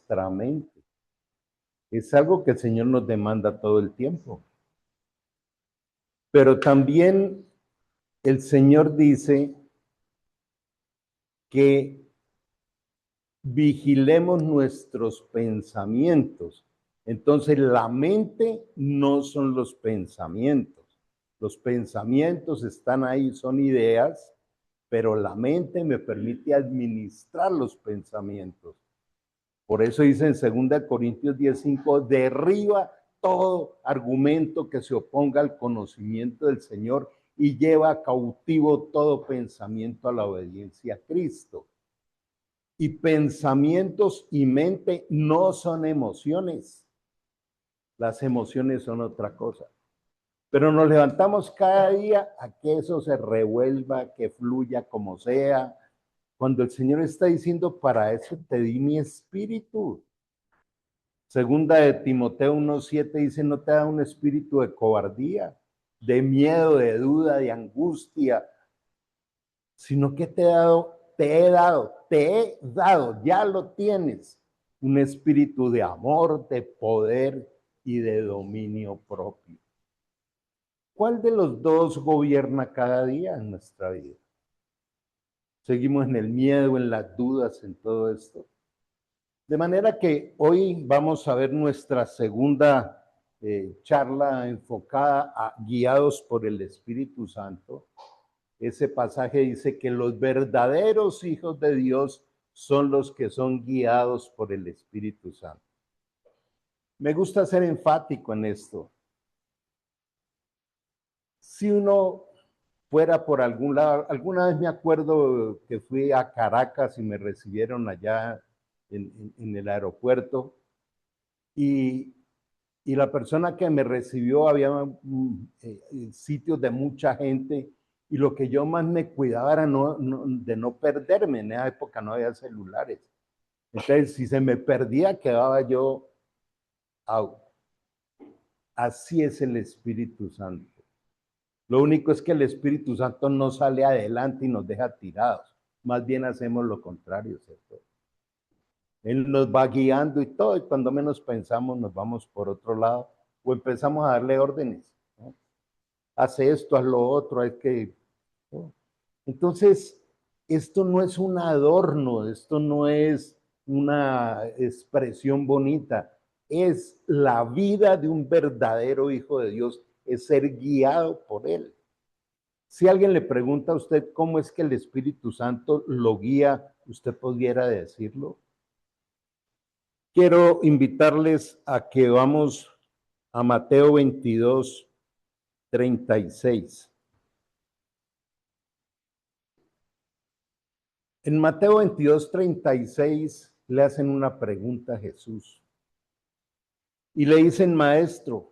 nuestra mente. Es algo que el Señor nos demanda todo el tiempo. Pero también el Señor dice que vigilemos nuestros pensamientos. Entonces, la mente no son los pensamientos. Los pensamientos están ahí, son ideas, pero la mente me permite administrar los pensamientos. Por eso dice en 2 Corintios 10:5, derriba todo argumento que se oponga al conocimiento del Señor y lleva cautivo todo pensamiento a la obediencia a Cristo. Y pensamientos y mente no son emociones. Las emociones son otra cosa. Pero nos levantamos cada día a que eso se revuelva, que fluya como sea. Cuando el Señor está diciendo, para eso te di mi espíritu. Segunda de Timoteo 1:7 dice, no te da un espíritu de cobardía, de miedo, de duda, de angustia, sino que te he dado, ya lo tienes, un espíritu de amor, de poder y de dominio propio. ¿Cuál de los dos gobierna cada día en nuestra vida? Seguimos en el miedo, en las dudas, en todo esto. De manera que hoy vamos a ver nuestra segunda charla enfocada a guiados por el Espíritu Santo. Ese pasaje dice que los verdaderos hijos de Dios son los que son guiados por el Espíritu Santo. Me gusta ser enfático en esto. Si uno fuera por algún lado, alguna vez me acuerdo que fui a Caracas y me recibieron allá en el aeropuerto y la persona que me recibió había sitios de mucha gente y lo que yo más me cuidaba era de no perderme. En esa época no había celulares. Entonces, si se me perdía, quedaba yo out. Así es el Espíritu Santo. Lo único es que el Espíritu Santo no sale adelante y nos deja tirados. Más bien hacemos lo contrario, ¿cierto? Él nos va guiando y todo, y cuando menos pensamos nos vamos por otro lado o empezamos a darle órdenes, ¿no? Hace esto, haz lo otro, hay que... ¿no? Entonces, esto no es un adorno, esto no es una expresión bonita, es la vida de un verdadero hijo de Dios, es ser guiado por él. Si alguien le pregunta a usted cómo es que el Espíritu Santo lo guía, ¿usted pudiera decirlo? Quiero invitarles a que vamos a Mateo 22:36. En Mateo 22:36 le hacen una pregunta a Jesús y le dicen, maestro,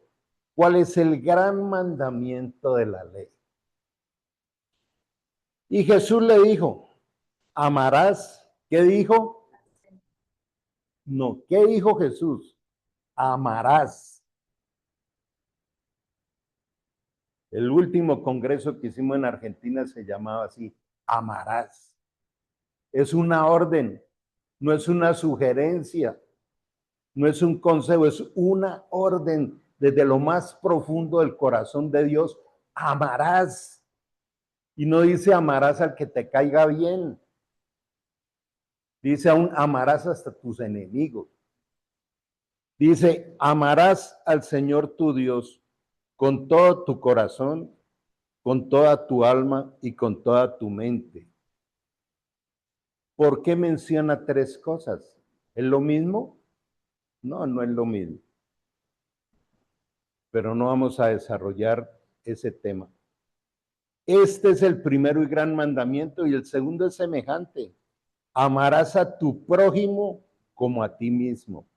¿cuál es el gran mandamiento de la ley? Y Jesús le dijo, amarás. ¿Qué dijo? No, ¿qué dijo Jesús? Amarás. El último congreso que hicimos en Argentina se llamaba así, amarás. Es una orden, no es una sugerencia, no es un consejo, es una orden desde lo más profundo del corazón de Dios. Amarás. Y no dice amarás al que te caiga bien. Dice aún amarás hasta tus enemigos. Dice amarás al Señor tu Dios con todo tu corazón, con toda tu alma y con toda tu mente. ¿Por qué menciona tres cosas? ¿Es lo mismo? No, no es lo mismo. Pero no vamos a desarrollar ese tema. Este es el primero y gran mandamiento y el segundo es semejante. Amarás a tu prójimo como a ti mismo.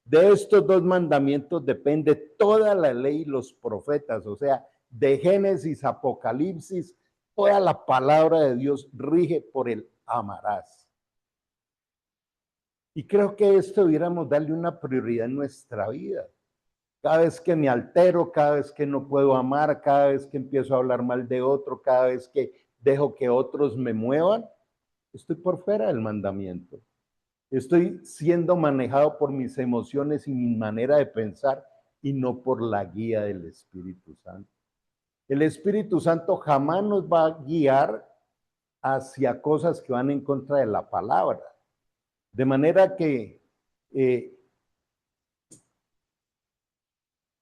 De estos dos mandamientos depende toda la ley y los profetas, o sea, de Génesis, Apocalipsis, toda la palabra de Dios rige por el amarás. Y creo que esto debiéramos darle una prioridad en nuestra vida. Cada vez que me altero, cada vez que no puedo amar, cada vez que empiezo a hablar mal de otro, cada vez que dejo que otros me muevan, estoy por fuera del mandamiento. Estoy siendo manejado por mis emociones y mi manera de pensar y no por la guía del Espíritu Santo. El Espíritu Santo jamás nos va a guiar hacia cosas que van en contra de la palabra. De manera que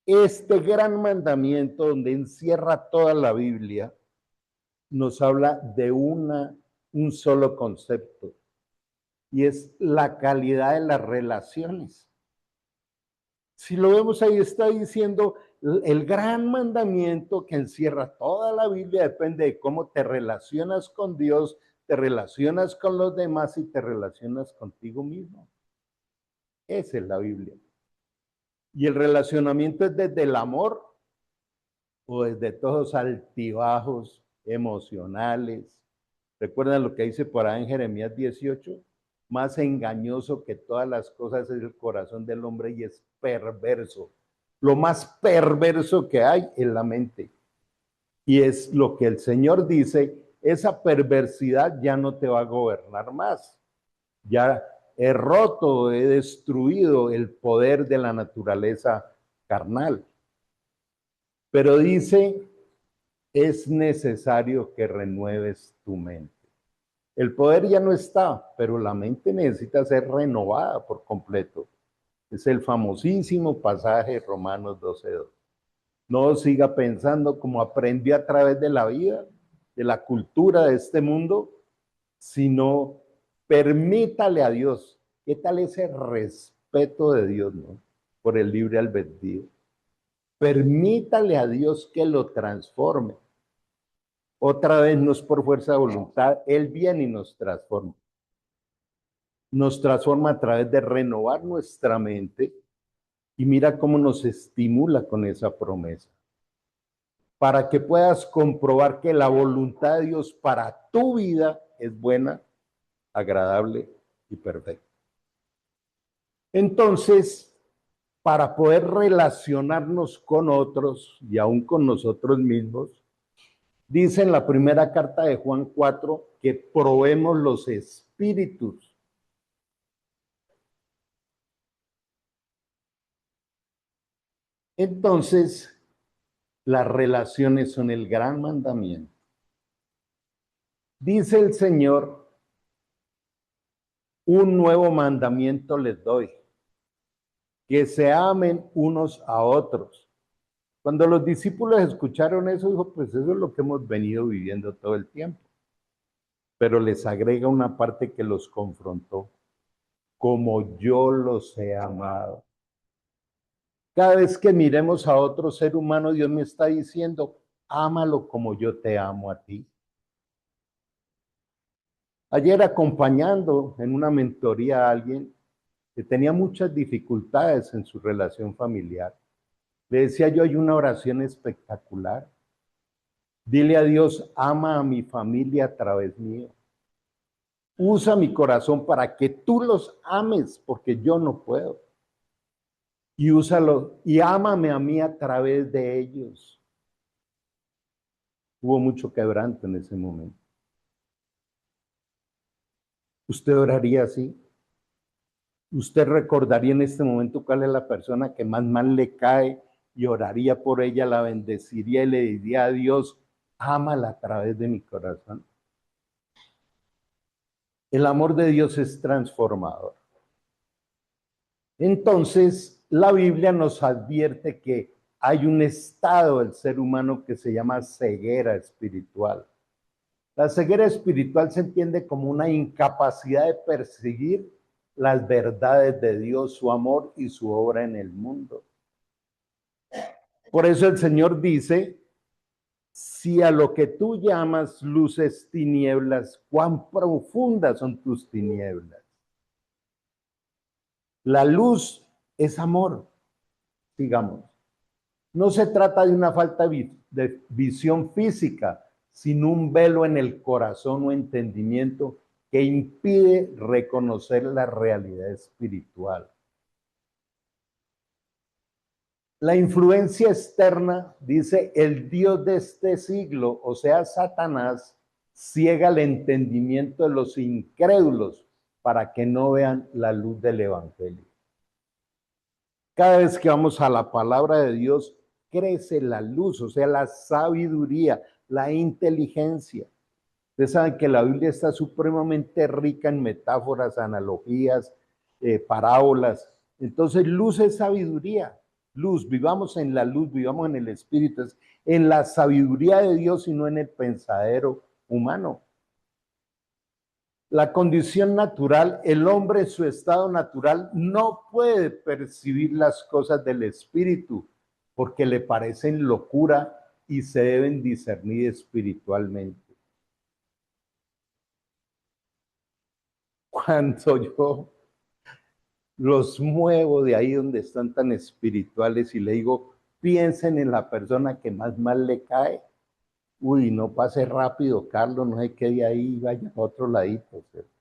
este gran mandamiento, donde encierra toda la Biblia, nos habla de un solo concepto, y es la calidad de las relaciones. Si lo vemos ahí, está diciendo el gran mandamiento que encierra toda la Biblia depende de cómo te relacionas con Dios, te relacionas con los demás y te relacionas contigo mismo. Esa es la Biblia. Y el relacionamiento es desde el amor o desde todos altibajos emocionales. ¿Recuerdan lo que dice por ahí en Jeremías 18? Más engañoso que todas las cosas es el corazón del hombre y es perverso. Lo más perverso que hay es la mente. Y es lo que el Señor dice, esa perversidad ya no te va a gobernar más. Ya he roto, he destruido el poder de la naturaleza carnal. Pero dice, es necesario que renueves tu mente. El poder ya no está, pero la mente necesita ser renovada por completo. Es el famosísimo pasaje de Romanos 12:2. No siga pensando como aprendió a través de la vida, de la cultura de este mundo, sino permítale a Dios. ¿Qué tal ese respeto de Dios, no? Por el libre albedrío. Permítale a Dios que lo transforme. Otra vez no es por fuerza de voluntad, Él viene y nos transforma. Nos transforma a través de renovar nuestra mente y mira cómo nos estimula con esa promesa. Para que puedas comprobar que la voluntad de Dios para tu vida es buena, agradable y perfecta. Entonces, para poder relacionarnos con otros y aún con nosotros mismos, dice en la primera carta de Juan 4 que probemos los espíritus. Entonces, las relaciones son el gran mandamiento. Dice el Señor, un nuevo mandamiento les doy, que se amen unos a otros. Cuando los discípulos escucharon eso, dijo, pues eso es lo que hemos venido viviendo todo el tiempo. Pero les agrega una parte que los confrontó, como yo los he amado. Cada vez que miremos a otro ser humano, Dios me está diciendo, ámalo como yo te amo a ti. Ayer acompañando en una mentoría a alguien que tenía muchas dificultades en su relación familiar, le decía yo, hay una oración espectacular. Dile a Dios, ama a mi familia a través mío. Usa mi corazón para que tú los ames, porque yo no puedo. Y úsalo, y ámame a mí a través de ellos. Hubo mucho quebranto en ese momento. ¿Usted oraría así? ¿Usted recordaría en este momento cuál es la persona que más mal le cae y oraría por ella, la bendeciría y le diría a Dios, ámala a través de mi corazón? El amor de Dios es transformador. Entonces, la Biblia nos advierte que hay un estado del ser humano que se llama ceguera espiritual. La ceguera espiritual se entiende como una incapacidad de perseguir las verdades de Dios, su amor y su obra en el mundo. Por eso el Señor dice, si a lo que tú llamas luces tinieblas, cuán profundas son tus tinieblas. La luz es amor, digamos. No se trata de una falta de visión física, sino un velo en el corazón o entendimiento que impide reconocer la realidad espiritual. La influencia externa, dice, el Dios de este siglo, o sea, Satanás, ciega el entendimiento de los incrédulos para que no vean la luz del Evangelio. Cada vez que vamos a la palabra de Dios, crece la luz, o sea, la sabiduría, la inteligencia. Ustedes saben que la Biblia está supremamente rica en metáforas, analogías, parábolas. Entonces, luz es sabiduría. Luz, vivamos en la luz, vivamos en el Espíritu, en la sabiduría de Dios y no en el pensadero humano. La condición natural, el hombre en su estado natural no puede percibir las cosas del Espíritu porque le parecen locura y se deben discernir espiritualmente. Cuando yo los muevo de ahí donde están tan espirituales y le digo, piensen en la persona que más mal le cae. Uy, no pase rápido, Carlos, no se quede ahí, vaya a otro ladito. ¿Cierto?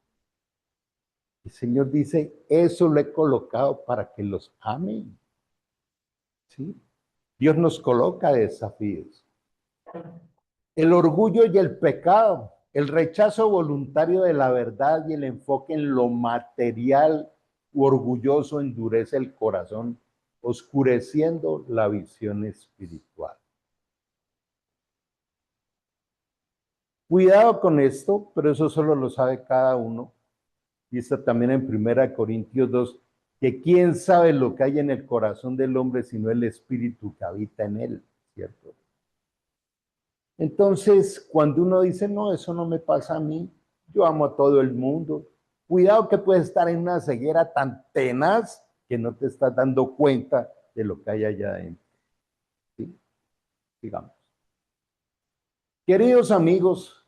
El Señor dice, eso lo he colocado para que los amen. ¿Sí? Dios nos coloca desafíos. El orgullo y el pecado, el rechazo voluntario de la verdad y el enfoque en lo material u orgulloso endurece el corazón, oscureciendo la visión espiritual. Cuidado con esto, pero eso solo lo sabe cada uno. Y está también en 1 Corintios 2, que quién sabe lo que hay en el corazón del hombre sino el espíritu que habita en él, ¿cierto? Entonces, cuando uno dice, no, eso no me pasa a mí, yo amo a todo el mundo, cuidado que puedes estar en una ceguera tan tenaz que no te estás dando cuenta de lo que hay allá adentro. ¿Sí? Digamos. Queridos amigos,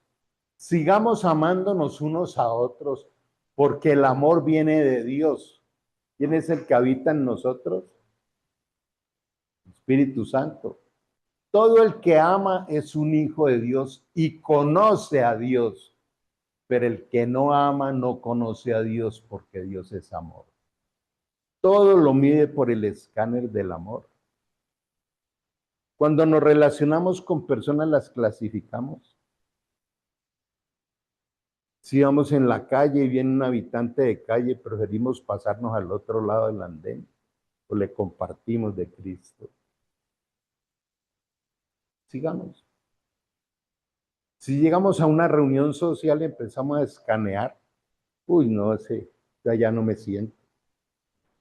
sigamos amándonos unos a otros, porque el amor viene de Dios. ¿Quién es el que habita en nosotros? Espíritu Santo. Todo el que ama es un hijo de Dios y conoce a Dios, pero el que no ama no conoce a Dios porque Dios es amor. Todo lo mide por el escáner del amor. Cuando nos relacionamos con personas las clasificamos. Si vamos en la calle y viene un habitante de calle, preferimos pasarnos al otro lado del andén o le compartimos de Cristo. Sigamos. Si llegamos a una reunión social y empezamos a escanear, uy, no sé, ya no me siento.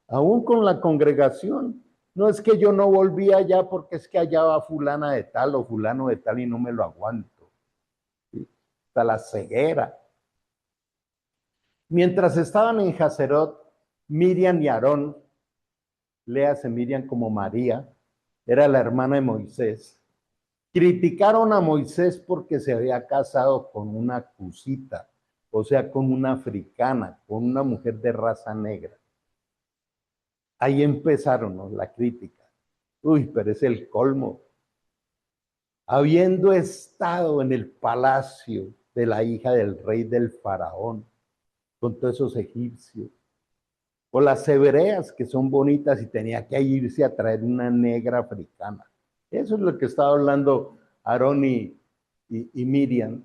Aún con la congregación, no es que yo no volví allá porque es que allá va fulana de tal o fulano de tal y no me lo aguanto. ¿Sí? Hasta la ceguera. Mientras estaban en Hazerot, Miriam y Aarón, léase Miriam como María, era la hermana de Moisés, criticaron a Moisés porque se había casado con una cusita, o sea, con una africana, con una mujer de raza negra. Ahí empezaron, ¿no?, la crítica. Uy, pero es el colmo. Habiendo estado en el palacio de la hija del rey del faraón, con todos esos egipcios, o las hebreas que son bonitas y tenía que irse a traer una negra africana. Eso es lo que estaba hablando Aarón y Miriam.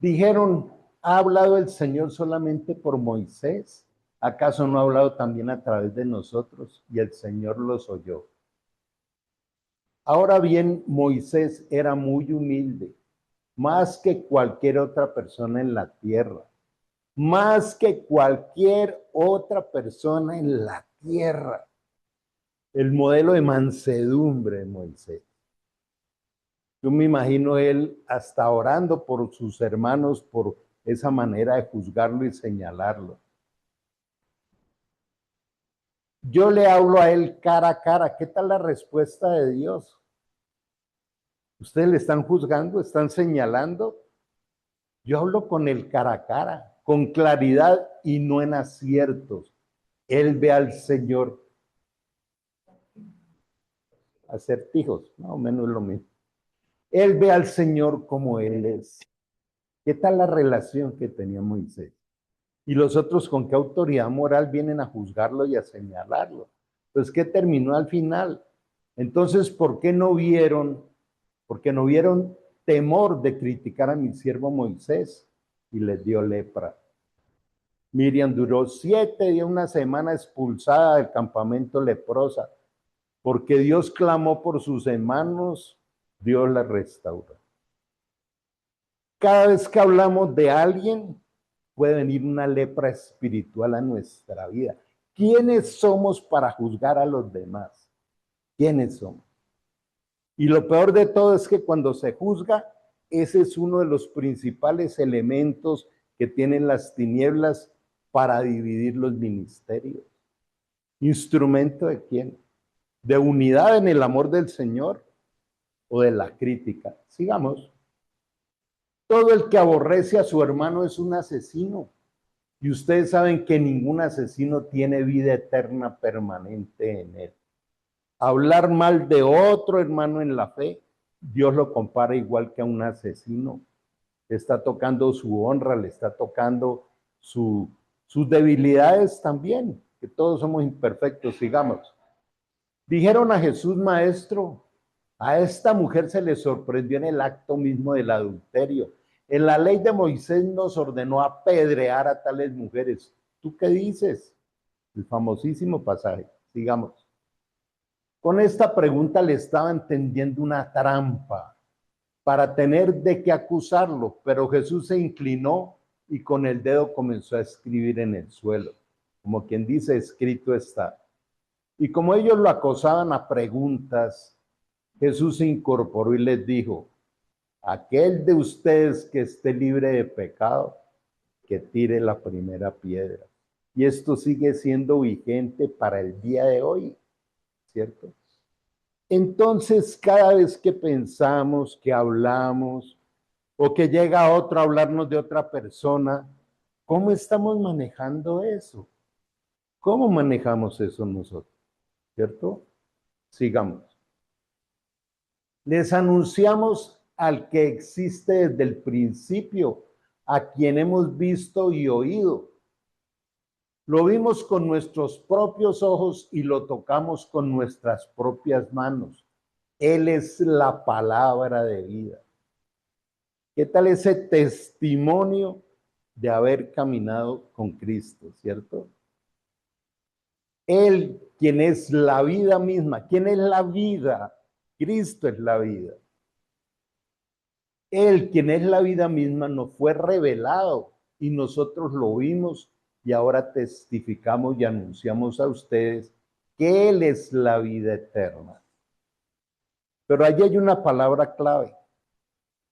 Dijeron, ¿ha hablado el Señor solamente por Moisés? ¿Acaso no ha hablado también a través de nosotros? Y el Señor los oyó. Ahora bien, Moisés era muy humilde, más que cualquier otra persona en la tierra, más que cualquier otra persona en la tierra. El modelo de mansedumbre de Moisés. Yo me imagino él hasta orando por sus hermanos por esa manera de juzgarlo y señalarlo. Yo le hablo a él cara a cara. ¿Qué tal la respuesta de Dios? ¿Ustedes le están juzgando? ¿Están señalando? Yo hablo con él cara a cara, con claridad y no en aciertos. Él ve al Señor. Acertijos, más o menos lo mismo. Él ve al Señor como Él es. ¿Qué tal la relación que tenía Moisés? Y los otros, ¿con qué autoridad moral vienen a juzgarlo y a señalarlo? Pues, ¿qué terminó al final? Entonces, ¿por qué no vieron? Porque no vieron temor de criticar a mi siervo Moisés y les dio lepra. Miriam duró 7 días, una semana expulsada del campamento leprosa, porque Dios clamó por sus hermanos, Dios la restauró. Cada vez que hablamos de alguien, puede venir una lepra espiritual a nuestra vida. ¿Quiénes somos para juzgar a los demás? ¿Quiénes somos? Y lo peor de todo es que cuando se juzga, ese es uno de los principales elementos que tienen las tinieblas para dividir los ministerios. ¿Instrumento de quién? ¿De unidad en el amor del Señor o de la crítica? Sigamos. Todo el que aborrece a su hermano es un asesino. Y ustedes saben que ningún asesino tiene vida eterna permanente en él. Hablar mal de otro hermano en la fe, Dios lo compara igual que a un asesino. Le está tocando su honra, le está tocando sus debilidades también, que todos somos imperfectos, sigamos. Dijeron a Jesús, maestro, a esta mujer se le sorprendió en el acto mismo del adulterio. En la ley de Moisés nos ordenó apedrear a tales mujeres. ¿Tú qué dices? El famosísimo pasaje. Sigamos. Con esta pregunta le estaban tendiendo una trampa para tener de qué acusarlo, pero Jesús se inclinó y con el dedo comenzó a escribir en el suelo, como quien dice, escrito está. Y como ellos lo acosaban a preguntas, Jesús se incorporó y les dijo, aquel de ustedes que esté libre de pecado, que tire la primera piedra. Y esto sigue siendo vigente para el día de hoy, ¿cierto? Entonces, cada vez que pensamos, que hablamos, o que llega otro a hablarnos de otra persona, ¿cómo estamos manejando eso? ¿Cómo manejamos eso nosotros? ¿Cierto? Sigamos. Les anunciamos al que existe desde el principio, a quien hemos visto y oído. Lo vimos con nuestros propios ojos y lo tocamos con nuestras propias manos. Él es la palabra de vida. ¿Qué tal ese testimonio de haber caminado con Cristo, cierto? Él, quien es la vida misma. ¿Quién es la vida? Cristo es la vida. Él, quien es la vida misma, nos fue revelado y nosotros lo vimos y ahora testificamos y anunciamos a ustedes que Él es la vida eterna. Pero allí hay una palabra clave.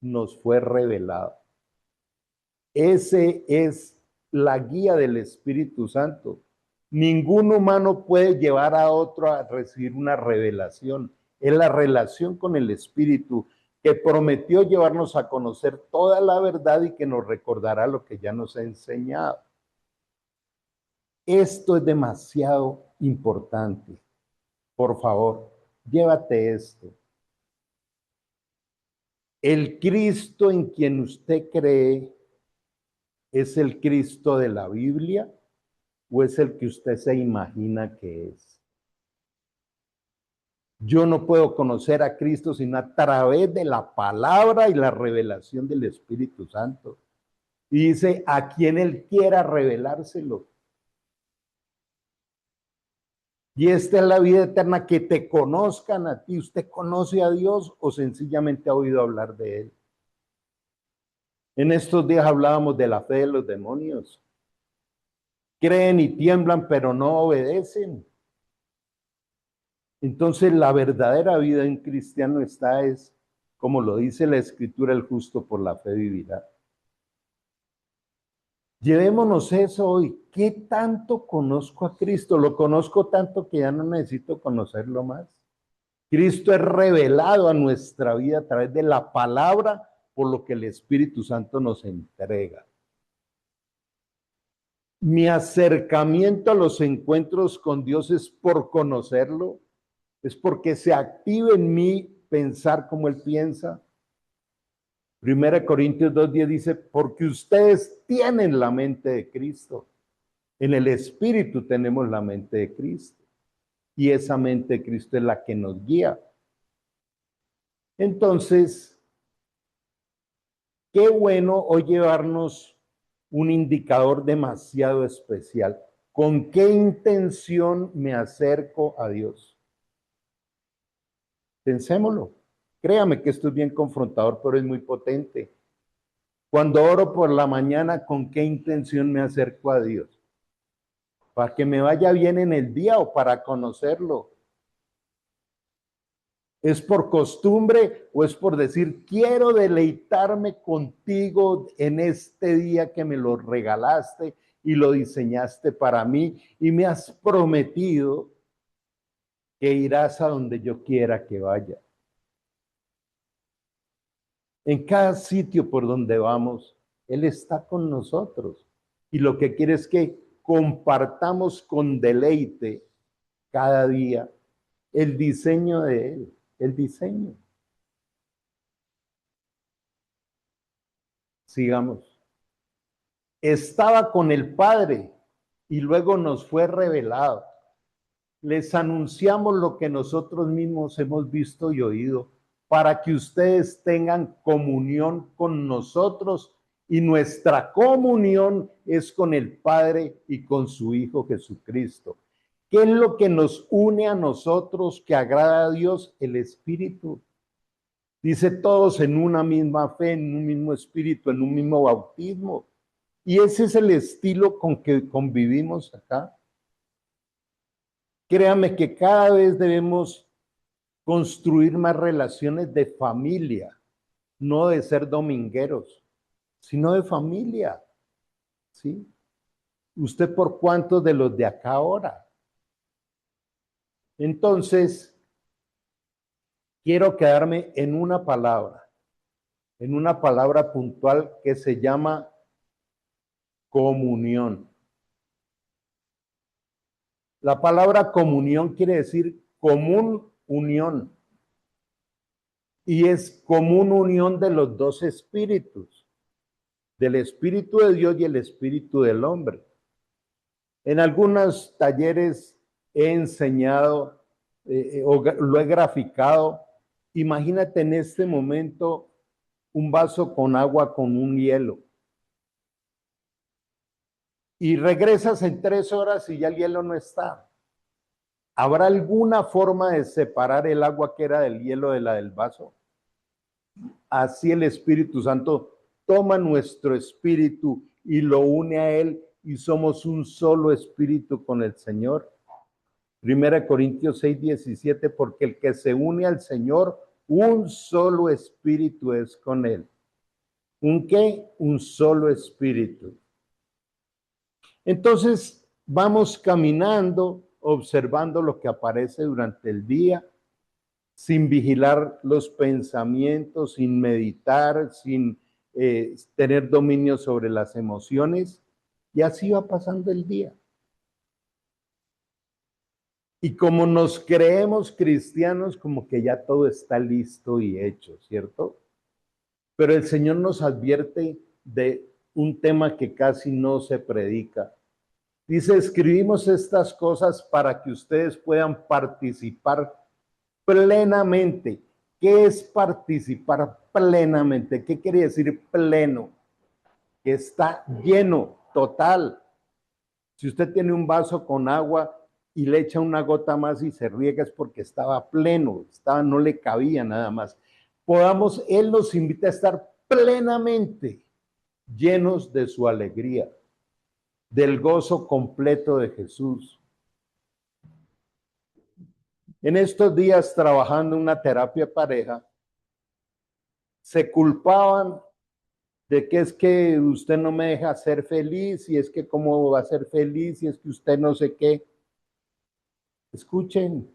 Nos fue revelado. Ese es la guía del Espíritu Santo. Ningún humano puede llevar a otro a recibir una revelación. Es la relación con el Espíritu que prometió llevarnos a conocer toda la verdad y que nos recordará lo que ya nos ha enseñado. Esto es demasiado importante. Por favor, llévate esto. El Cristo en quien usted cree ¿es el Cristo de la Biblia o es el que usted se imagina que es? Yo no puedo conocer a Cristo sino a través de la palabra y la revelación del Espíritu Santo. Y dice, a quien Él quiera revelárselo. Y esta es la vida eterna, que te conozcan a ti. ¿Usted conoce a Dios o sencillamente ha oído hablar de Él? En estos días hablábamos de la fe de los demonios. Creen y tiemblan, pero no obedecen. Entonces la verdadera vida en cristiano está es, como lo dice la Escritura, el justo por la fe vivirá. Llevémonos eso hoy. ¿Qué tanto conozco a Cristo? Lo conozco tanto que ya no necesito conocerlo más. Cristo es revelado a nuestra vida a través de la palabra, por lo que el Espíritu Santo nos entrega. Mi acercamiento a los encuentros con Dios es por conocerlo, es porque se active en mí pensar como Él piensa. 1 Corintios 2:10 dice, porque ustedes tienen la mente de Cristo. En el Espíritu tenemos la mente de Cristo. Y esa mente de Cristo es la que nos guía. Entonces, qué bueno hoy llevarnos un indicador demasiado especial. ¿Con qué intención me acerco a Dios? Pensémoslo. Créame que esto es bien confrontador, pero es muy potente. Cuando oro por la mañana, ¿con qué intención me acerco a Dios? ¿Para que me vaya bien en el día o para conocerlo? ¿Es por costumbre o es por decir, quiero deleitarme contigo en este día que me lo regalaste y lo diseñaste para mí y me has prometido que irás a donde yo quiera que vaya? En cada sitio por donde vamos, Él está con nosotros. Y lo que quiere es que compartamos con deleite cada día el diseño de Él, el diseño. Sigamos. Estaba con el Padre y luego nos fue revelado. Les anunciamos lo que nosotros mismos hemos visto y oído, para que ustedes tengan comunión con nosotros, y nuestra comunión es con el Padre y con su Hijo Jesucristo. ¿Qué es lo que nos une a nosotros que agrada a Dios? El Espíritu. Dice, todos en una misma fe, en un mismo espíritu, en un mismo bautismo. Y ese es el estilo con que convivimos acá. Créame que cada vez debemos construir más relaciones de familia, no de ser domingueros, sino de familia, ¿sí? ¿Usted por cuántos de los de acá ahora? Entonces, quiero quedarme en una puntual que se llama comunión. La palabra comunión quiere decir común unión. Y es común unión de los dos espíritus, del espíritu de Dios y el espíritu del hombre. En algunos talleres he enseñado o lo he graficado. Imagínate en este momento un vaso con agua con un hielo. Y regresas en 3 horas y ya el hielo no está. ¿Habrá alguna forma de separar el agua que era del hielo de la del vaso? Así el Espíritu Santo toma nuestro espíritu y lo une a Él, y somos un solo espíritu con el Señor. 1 Corintios 6:17, porque el que se une al Señor, un solo espíritu es con Él. ¿Un qué? Un solo espíritu. Entonces, vamos caminando, observando lo que aparece durante el día, sin vigilar los pensamientos, sin meditar, sin tener dominio sobre las emociones, y así va pasando el día. Y como nos creemos cristianos, como que ya todo está listo y hecho, ¿cierto? Pero el Señor nos advierte de un tema que casi no se predica. Dice, escribimos estas cosas para que ustedes puedan participar plenamente. ¿Qué es participar plenamente? ¿Qué quiere decir pleno? Que está lleno, total. Si usted tiene un vaso con agua y le echa una gota más y se riega, es porque estaba pleno, no le cabía nada más. Él nos invita a estar plenamente llenos de su alegría, del gozo completo de Jesús. En estos días, trabajando en una terapia pareja, se culpaban de que es que usted no me deja ser feliz, y es que cómo va a ser feliz, y es que usted no sé qué. Escuchen,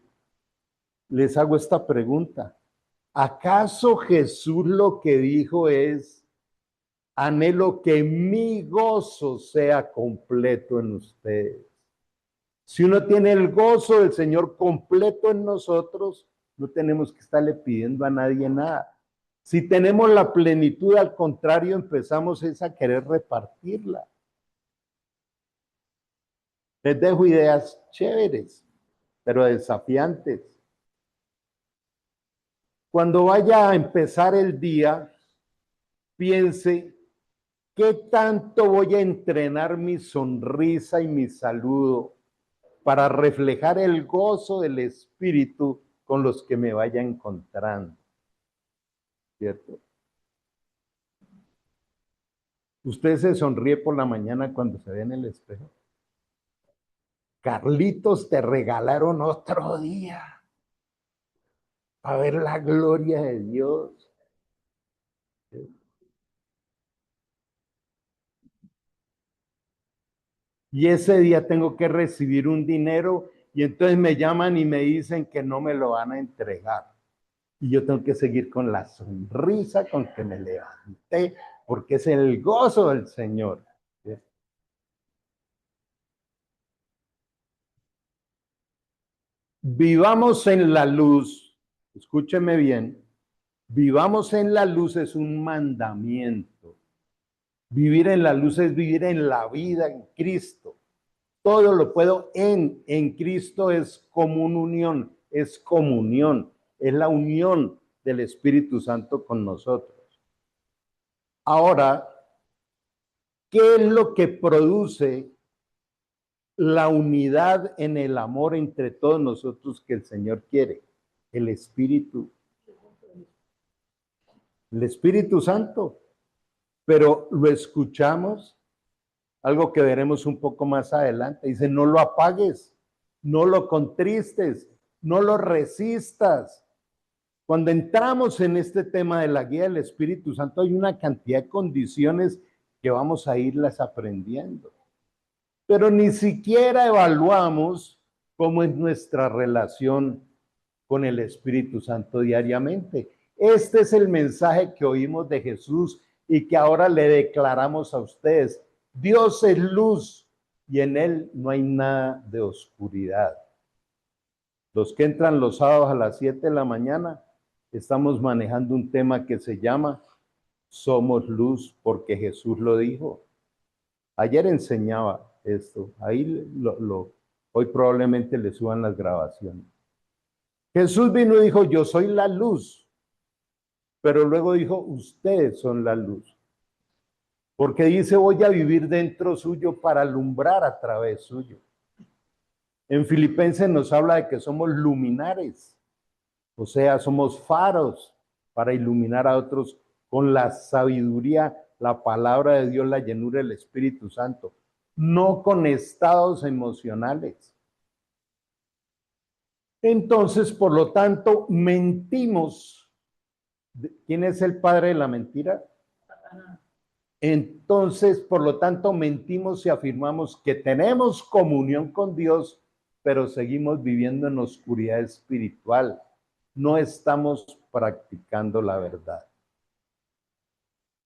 les hago esta pregunta. ¿Acaso Jesús lo que dijo es, anhelo que mi gozo sea completo en ustedes? Si uno tiene el gozo del Señor completo en nosotros, no tenemos que estarle pidiendo a nadie nada. Si tenemos la plenitud, al contrario, empezamos a querer repartirla. Les dejo ideas chéveres, pero desafiantes. Cuando vaya a empezar el día, piense ¿Qué tanto voy a entrenar mi sonrisa y mi saludo para reflejar el gozo del Espíritu con los que me vaya encontrando? ¿Cierto? ¿Usted se sonríe por la mañana cuando se ve en el espejo? Carlitos, te regalaron otro día para ver la gloria de Dios. Y ese día tengo que recibir un dinero y entonces me llaman y me dicen que no me lo van a entregar. Y yo tengo que seguir con la sonrisa con que me levanté, porque es el gozo del Señor. Vivamos en la luz, escúcheme bien, vivamos en la luz es un mandamiento. Vivir en la luz es vivir en la vida en Cristo. Todo lo puedo en Cristo es unión, es comunión, es la unión del Espíritu Santo con nosotros. Ahora, ¿qué es lo que produce la unidad en el amor entre todos nosotros que el Señor quiere? El Espíritu. El Espíritu Santo. Pero lo escuchamos, algo que veremos un poco más adelante. Dice, no lo apagues, no lo contristes, no lo resistas. Cuando entramos en este tema de la guía del Espíritu Santo, hay una cantidad de condiciones que vamos a irlas aprendiendo. Pero ni siquiera evaluamos cómo es nuestra relación con el Espíritu Santo diariamente. Este es el mensaje que oímos de Jesús y que ahora le declaramos a ustedes. Dios es luz y en él no hay nada de oscuridad. Los que entran los sábados a las 7 de la mañana, estamos manejando un tema que se llama Somos luz porque Jesús lo dijo. Ayer enseñaba esto, ahí hoy probablemente le suban las grabaciones. Jesús vino y dijo, yo soy la luz, pero luego dijo, ustedes son la luz. Porque dice, voy a vivir dentro suyo para alumbrar a través suyo. En Filipenses nos habla de que somos luminares, o sea, somos faros para iluminar a otros con la sabiduría, la palabra de Dios, la llenura del Espíritu Santo, no con estados emocionales. Entonces, por lo tanto, mentimos. ¿Quién es el padre de la mentira? Entonces, por lo tanto, mentimos y afirmamos que tenemos comunión con Dios, pero seguimos viviendo en oscuridad espiritual. No estamos practicando la verdad.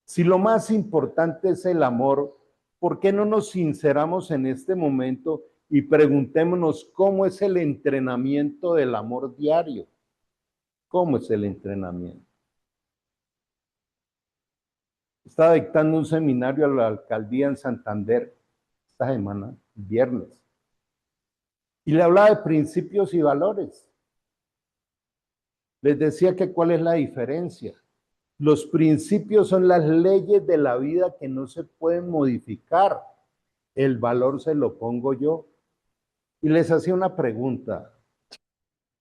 Si lo más importante es el amor, ¿por qué no nos sinceramos en este momento y preguntémonos cómo es el entrenamiento del amor diario? ¿Cómo es el entrenamiento? Estaba dictando un seminario a la alcaldía en Santander esta semana, viernes, y le hablaba de principios y valores. Les decía que cuál es la diferencia. Los principios son las leyes de la vida que no se pueden modificar. El valor se lo pongo yo. Y les hacía una pregunta.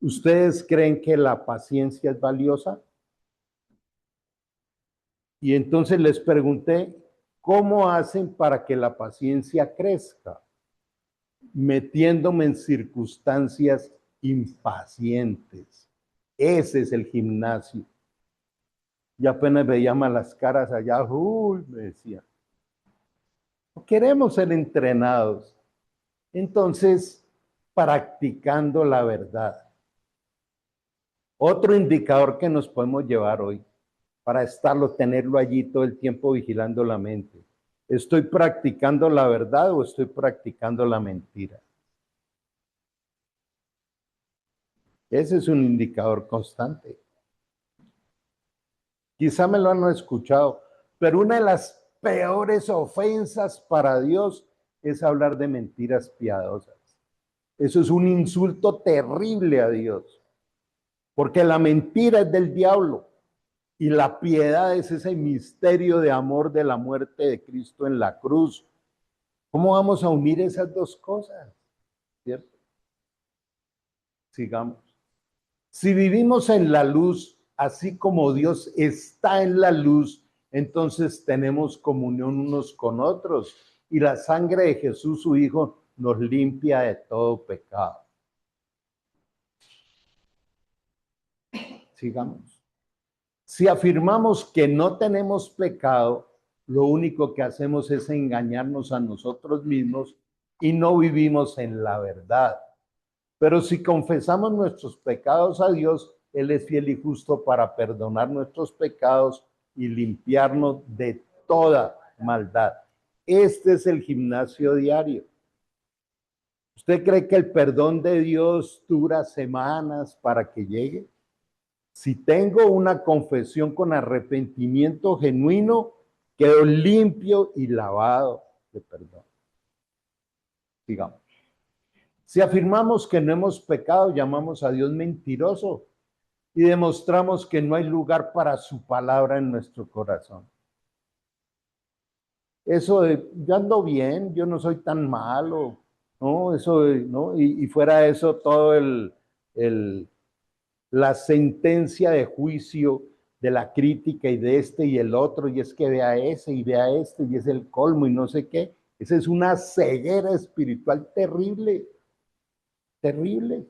¿Ustedes creen que la paciencia es valiosa? Y entonces les pregunté, ¿cómo hacen para que la paciencia crezca? Metiéndome en circunstancias impacientes. Ese es el gimnasio. Y apenas veía malas caras allá, uy, me decía. Queremos ser entrenados. Entonces, practicando la verdad. Otro indicador que nos podemos llevar hoy para tenerlo allí todo el tiempo vigilando la mente. ¿Estoy practicando la verdad o estoy practicando la mentira? Ese es un indicador constante. Quizá me lo han escuchado, pero una de las peores ofensas para Dios es hablar de mentiras piadosas. Eso es un insulto terrible a Dios, porque la mentira es del diablo. Y la piedad es ese misterio de amor de la muerte de Cristo en la cruz. ¿Cómo vamos a unir esas dos cosas? ¿Cierto? Sigamos. Si vivimos en la luz, así como Dios está en la luz, entonces tenemos comunión unos con otros. Y la sangre de Jesús, su Hijo, nos limpia de todo pecado. Sigamos. Si afirmamos que no tenemos pecado, lo único que hacemos es engañarnos a nosotros mismos y no vivimos en la verdad. Pero si confesamos nuestros pecados a Dios, Él es fiel y justo para perdonar nuestros pecados y limpiarnos de toda maldad. Este es el gimnasio diario. ¿Usted cree que el perdón de Dios dura semanas para que llegue? Si tengo una confesión con arrepentimiento genuino, quedo limpio y lavado de perdón. Digamos. Si afirmamos que no hemos pecado, llamamos a Dios mentiroso y demostramos que no hay lugar para su palabra en nuestro corazón. Eso de, yo ando bien, yo no soy tan malo, ¿no? Eso, ¿no? Y fuera de eso, todo la sentencia de juicio de la crítica y de este y el otro, y es que vea ese y vea este, y es el colmo y no sé qué. Esa es una ceguera espiritual terrible, terrible.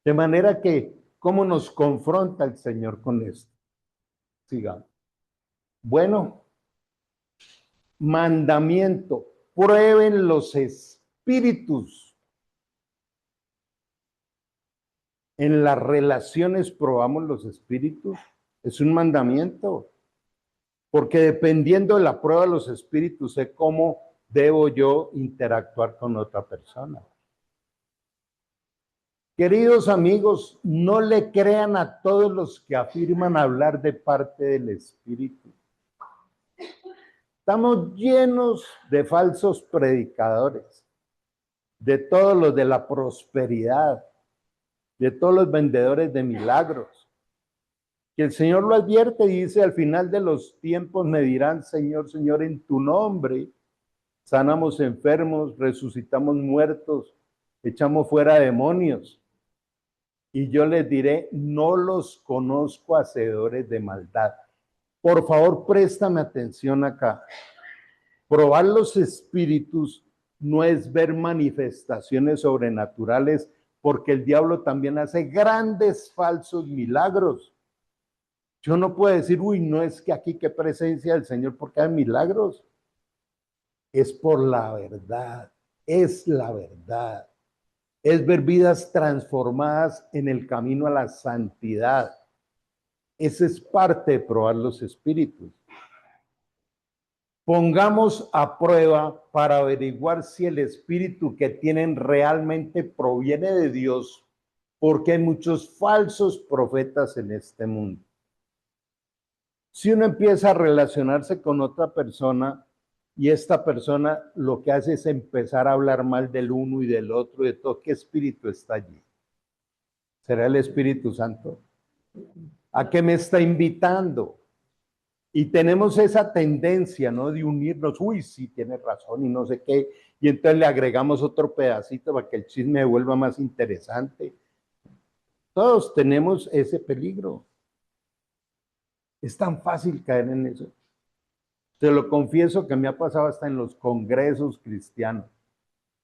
De manera que, ¿cómo nos confronta el Señor con esto? Sigamos. Bueno, mandamiento, prueben los espíritus. En las relaciones probamos los espíritus. Es un mandamiento. Porque dependiendo de la prueba de los espíritus, sé cómo debo yo interactuar con otra persona. Queridos amigos, no le crean a todos los que afirman hablar de parte del Espíritu. Estamos llenos de falsos predicadores, de todos los de la prosperidad, de todos los vendedores de milagros. Que el Señor lo advierte y dice, al final de los tiempos me dirán, Señor, Señor, en tu nombre sanamos enfermos, resucitamos muertos, echamos fuera demonios. Y yo les diré, no los conozco, hacedores de maldad. Por favor, préstame atención acá. Probar los espíritus no es ver manifestaciones sobrenaturales, porque el diablo también hace grandes falsos milagros. Yo no puedo decir, uy, no es que aquí qué presencia del Señor porque hay milagros. Es por la verdad, es la verdad. Es ver vidas transformadas en el camino a la santidad. Esa es parte de probar los espíritus. Pongamos a prueba para averiguar si el espíritu que tienen realmente proviene de Dios, porque hay muchos falsos profetas en este mundo. Si uno empieza a relacionarse con otra persona y esta persona lo que hace es empezar a hablar mal del uno y del otro y de todo, ¿qué espíritu está allí? ¿Será el Espíritu Santo? ¿A qué me está invitando? Y tenemos esa tendencia, ¿no? De unirnos, uy, sí, tiene razón y no sé qué, y entonces le agregamos otro pedacito para que el chisme se vuelva más interesante. Todos tenemos ese peligro. Es tan fácil caer en eso. Te lo confieso que me ha pasado hasta en los congresos cristianos.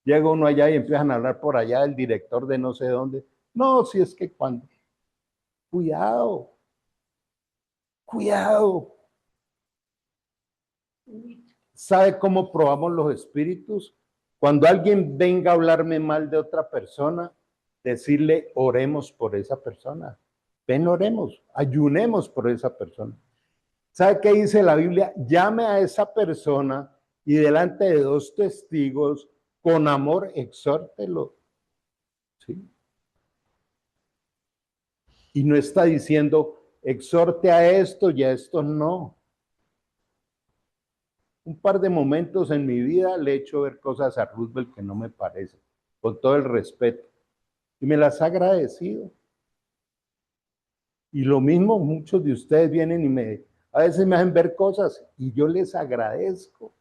Llega uno allá y empiezan a hablar por allá del director de no sé dónde. No, si es que cuando. Cuidado, cuidado. ¿Sabe cómo probamos los espíritus? Cuando alguien venga a hablarme mal de otra persona, decirle, oremos por esa persona. Ven, oremos, ayunemos por esa persona. ¿Sabe qué dice la Biblia? Llame a esa persona y delante de dos testigos, con amor, exhórtelo. ¿Sí? Y no está diciendo, exhorte a esto y a esto no. Un par de momentos en mi vida le he hecho ver cosas a Roosevelt que no me parecen, con todo el respeto. Y me las ha agradecido. Y lo mismo, muchos de ustedes vienen y a veces me hacen ver cosas y yo les agradezco,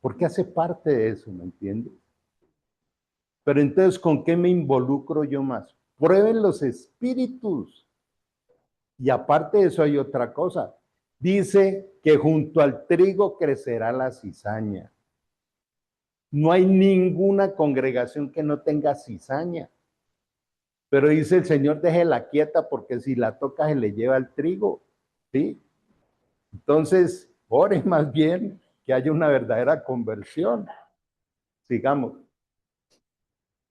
porque hace parte de eso, ¿me entiendes? Pero entonces, ¿con qué me involucro yo más? Prueben los espíritus. Y aparte de eso hay otra cosa. Dice que junto al trigo crecerá la cizaña. No hay ninguna congregación que no tenga cizaña. Pero dice el Señor, déjela quieta porque si la toca se le lleva el trigo. ¿Sí? Entonces, ore más bien que haya una verdadera conversión. Sigamos.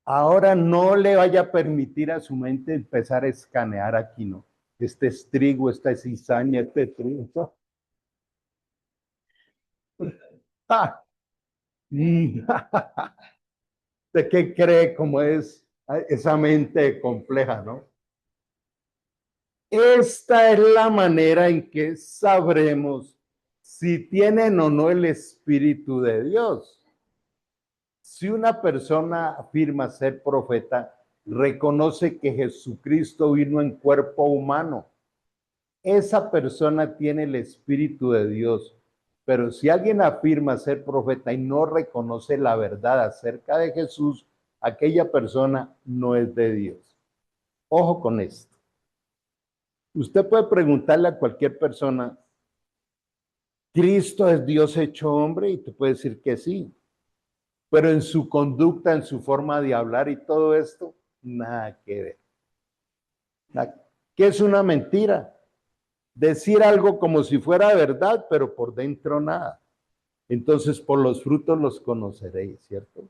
Ahora no le vaya a permitir a su mente empezar a escanear aquí, ¿no? Este es trigo, esta es cizaña, este es trigo. ¡Ah! ¿De qué cree cómo es esa mente compleja, no? Esta es la manera en que sabremos si tienen o no el Espíritu de Dios. Si una persona afirma ser profeta, reconoce que Jesucristo vino en cuerpo humano. Esa persona tiene el Espíritu de Dios. Pero si alguien afirma ser profeta y no reconoce la verdad acerca de Jesús, aquella persona no es de Dios. Ojo con esto. Usted puede preguntarle a cualquier persona, ¿Cristo es Dios hecho hombre? Y te puede decir que sí. Pero en su conducta, en su forma de hablar y todo esto, nada que ver. ¿Qué es una mentira? Decir algo como si fuera verdad, pero por dentro nada. Entonces, por los frutos los conoceréis, ¿cierto?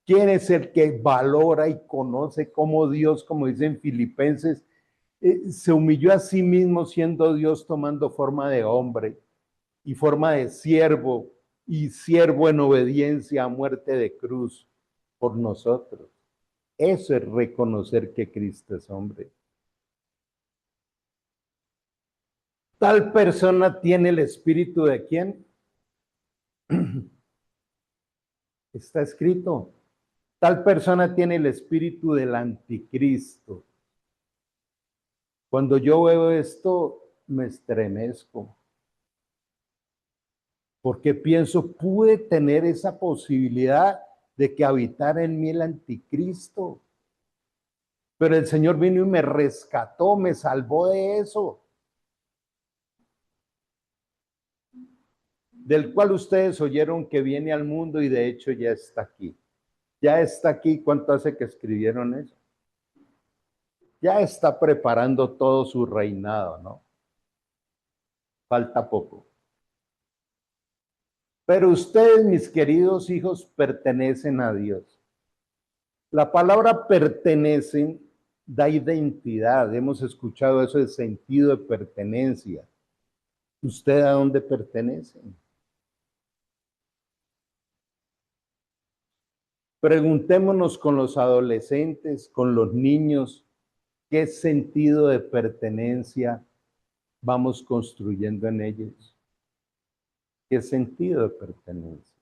¿Quién es el que valora y conoce cómo Dios, como dicen Filipenses, se humilló a sí mismo siendo Dios tomando forma de hombre y forma de siervo y siervo en obediencia a muerte de cruz por nosotros? Eso es reconocer que Cristo es hombre. Tal persona tiene el espíritu de quién? Está escrito. Tal persona tiene el espíritu del anticristo. Cuando yo veo esto, me estremezco. Porque pienso, pude tener esa posibilidad de que habitara en mí el anticristo. Pero el Señor vino y me rescató, me salvó de eso. Del cual ustedes oyeron que viene al mundo y de hecho ya está aquí. Ya está aquí. ¿Cuánto hace que escribieron eso? Ya está preparando todo su reinado, ¿no? Falta poco. Pero ustedes, mis queridos hijos, pertenecen a Dios. La palabra pertenecen da identidad. Hemos escuchado eso de sentido de pertenencia. ¿Usted a dónde pertenece? Preguntémonos con los adolescentes, con los niños, qué sentido de pertenencia vamos construyendo en ellos. ¿Qué sentido de pertenencia?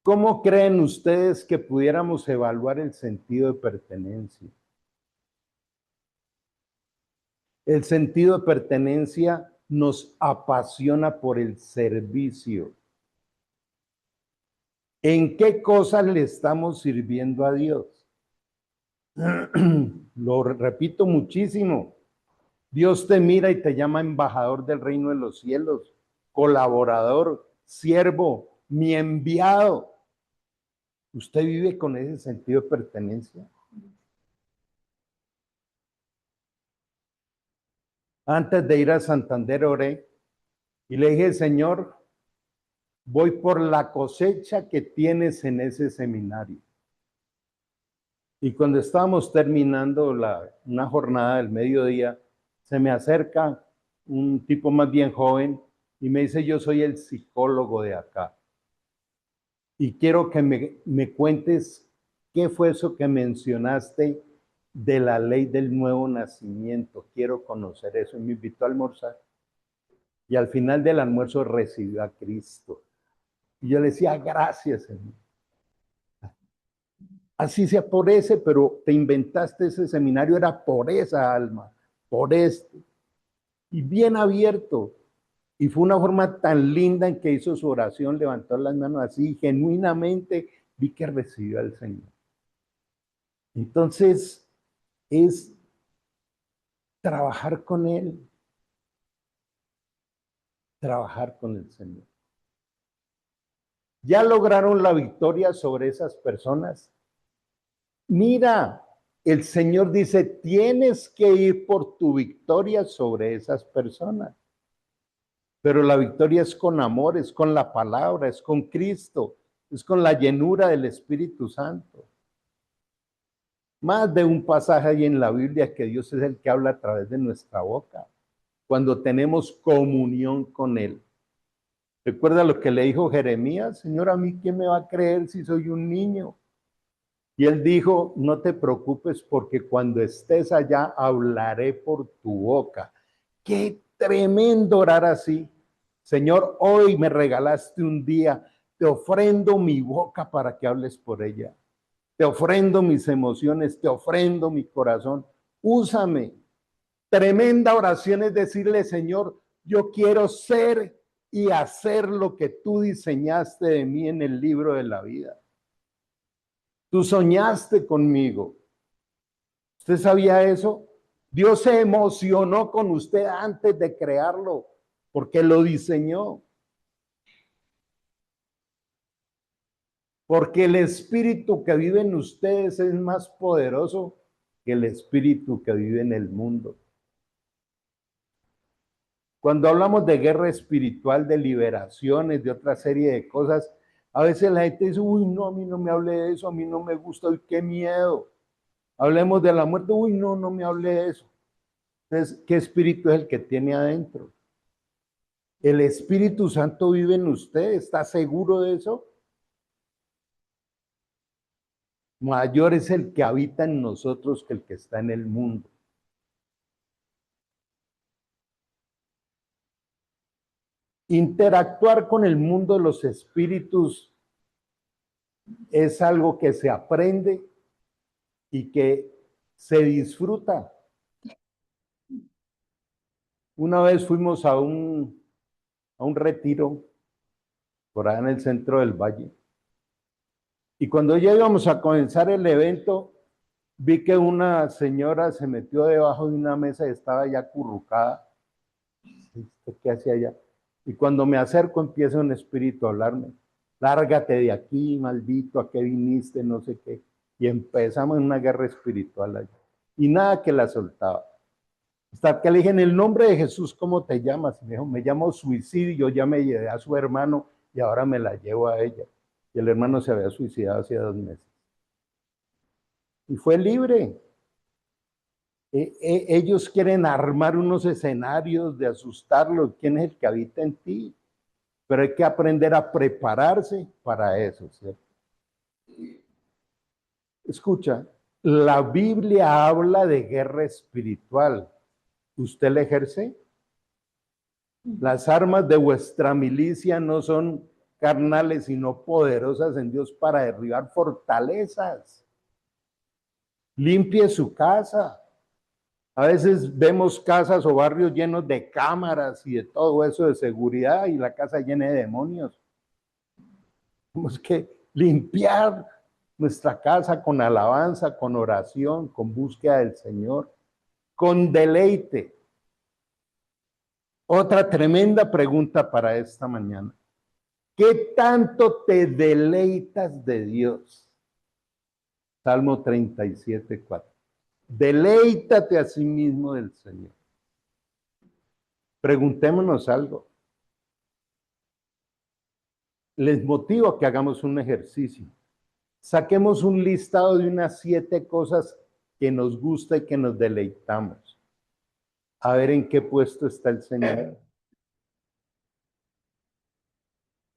¿Cómo creen ustedes que pudiéramos evaluar el sentido de pertenencia? El sentido de pertenencia nos apasiona por el servicio. ¿En qué cosas le estamos sirviendo a Dios? Lo repito muchísimo. Dios te mira y te llama embajador del reino de los cielos, colaborador, siervo, mi enviado. ¿Usted vive con ese sentido de pertenencia? Antes de ir a Santander oré y le dije, Señor, voy por la cosecha que tienes en ese seminario. Y cuando estábamos terminando una jornada del mediodía, se me acerca un tipo más bien joven y me dice, yo soy el psicólogo de acá. Y quiero que me cuentes qué fue eso que mencionaste de la ley del nuevo nacimiento. Quiero conocer eso. Y me invitó a almorzar. Y al final del almuerzo recibió a Cristo. Y yo le decía, gracias, Señor. así sea por ese, pero te inventaste ese seminario, era por esa alma, por este, y bien abierto. Y fue una forma tan linda en que hizo su oración, levantó las manos así, genuinamente vi que recibió al Señor. Entonces, es trabajar con Él, trabajar con el Señor. ¿Ya lograron la victoria sobre esas personas? Mira, el Señor dice, tienes que ir por tu victoria sobre esas personas. Pero la victoria es con amor, es con la palabra, es con Cristo, es con la llenura del Espíritu Santo. Más de un pasaje hay en la Biblia que Dios es el que habla a través de nuestra boca, cuando tenemos comunión con Él. Recuerda lo que le dijo Jeremías, Señor, a mí quién me va a creer si soy un niño. Y él dijo, no te preocupes porque cuando estés allá hablaré por tu boca. Qué tremendo orar así. Señor, hoy me regalaste un día, te ofrendo mi boca para que hables por ella. Te ofrendo mis emociones, te ofrendo mi corazón. Úsame. Tremenda oración es decirle, Señor, yo quiero ser y hacer lo que tú diseñaste de mí en el libro de la vida. Tú soñaste conmigo. ¿Usted sabía eso? Dios se emocionó con usted antes de crearlo, porque lo diseñó. Porque el espíritu que vive en ustedes es más poderoso que el espíritu que vive en el mundo. Cuando hablamos de guerra espiritual, de liberaciones, de otra serie de cosas, a veces la gente dice, uy, no, a mí no me hable de eso, a mí no me gusta, uy, qué miedo. Hablemos de la muerte, uy, no, no me hable de eso. Entonces, ¿qué espíritu es el que tiene adentro? El Espíritu Santo vive en usted, ¿está seguro de eso? Mayor es el que habita en nosotros que el que está en el mundo. Interactuar con el mundo de los espíritus es algo que se aprende y que se disfruta. Una vez fuimos a un retiro por allá en el centro del valle y cuando ya íbamos a comenzar el evento, vi que una señora se metió debajo de una mesa y estaba ya acurrucada. ¿Qué hacía allá? Y cuando me acerco empieza un espíritu a hablarme. Lárgate de aquí, maldito, ¿a qué viniste? No sé qué. Y empezamos en una guerra espiritual allá. Y nada que la soltaba. Hasta que le dije, en el nombre de Jesús, ¿cómo te llamas? Y me dijo, me llamo Suicidio, ya me llevé a su hermano y ahora me la llevo a ella. Y el hermano se había suicidado hace 2 meses. Y fue libre. Ellos quieren armar unos escenarios de asustarlos. ¿Quién es el que habita en ti? Pero hay que aprender a prepararse para eso, ¿cierto? Escucha, la Biblia habla de guerra espiritual. ¿Usted la ejerce? Las armas de vuestra milicia no son carnales, sino poderosas en Dios para derribar fortalezas. Limpie su casa. A veces vemos casas o barrios llenos de cámaras y de todo eso de seguridad y la casa llena de demonios. Tenemos que limpiar nuestra casa con alabanza, con oración, con búsqueda del Señor, con deleite. Otra tremenda pregunta para esta mañana. ¿Qué tanto te deleitas de Dios? Salmo 37:4. Deleítate a sí mismo del Señor. Preguntémonos algo. Les motivo a que hagamos un ejercicio. Saquemos un listado de unas 7 cosas que nos gusta y que nos deleitamos. A ver en qué puesto está el Señor.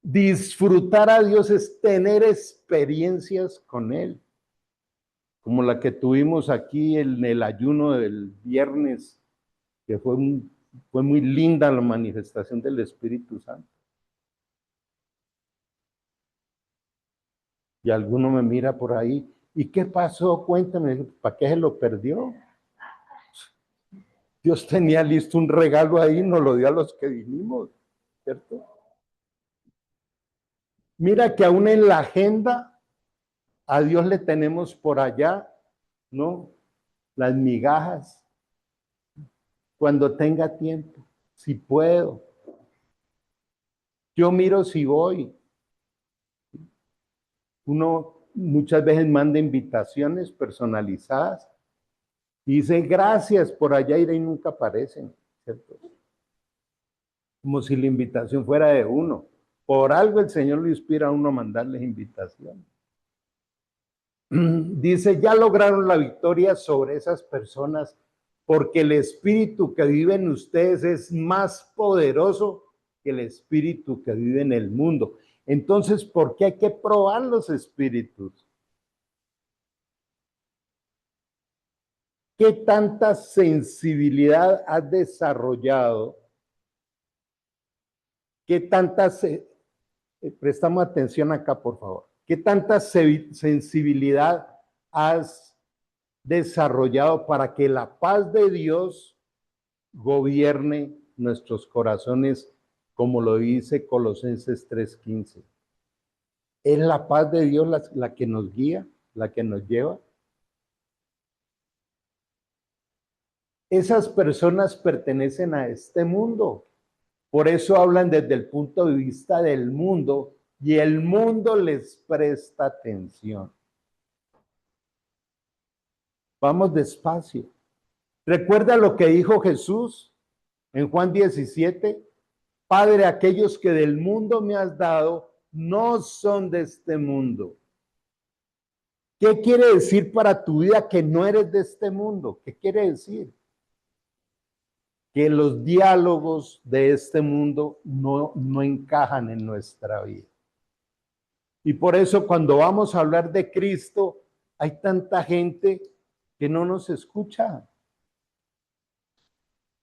Disfrutar a Dios es tener experiencias con Él, como la que tuvimos aquí en el ayuno del viernes, que fue muy linda la manifestación del Espíritu Santo. Y alguno me mira por ahí, ¿Y qué pasó? Cuéntame, ¿para qué se lo perdió? Dios tenía listo un regalo ahí, nos lo dio a los que vinimos, ¿cierto? Mira que aún en la agenda a Dios le tenemos por allá, ¿no? Las migajas, cuando tenga tiempo, si puedo. Yo miro si voy. Uno muchas veces manda invitaciones personalizadas y dice gracias, por allá iré y nunca aparecen, ¿cierto? Como si la invitación fuera de uno. Por algo el Señor le inspira a uno a mandarles invitaciones. Dice, ya lograron la victoria sobre esas personas porque el espíritu que vive en ustedes es más poderoso que el espíritu que vive en el mundo. Entonces, ¿por qué hay que probar los espíritus? ¿Qué tanta sensibilidad has desarrollado? ¿Qué tanta prestamos atención acá, por favor? ¿Qué tanta sensibilidad has desarrollado para que la paz de Dios gobierne nuestros corazones, como lo dice Colosenses 3:15? ¿Es la paz de Dios la que nos guía, la que nos lleva? Esas personas pertenecen a este mundo. Por eso hablan desde el punto de vista del mundo y el mundo les presta atención. Vamos despacio. ¿Recuerda lo que dijo Jesús en Juan 17? Padre, aquellos que del mundo me has dado no son de este mundo. ¿Qué quiere decir para tu vida que no eres de este mundo? ¿Qué quiere decir? Que los diálogos de este mundo no encajan en nuestra vida. Y por eso cuando vamos a hablar de Cristo, hay tanta gente que no nos escucha,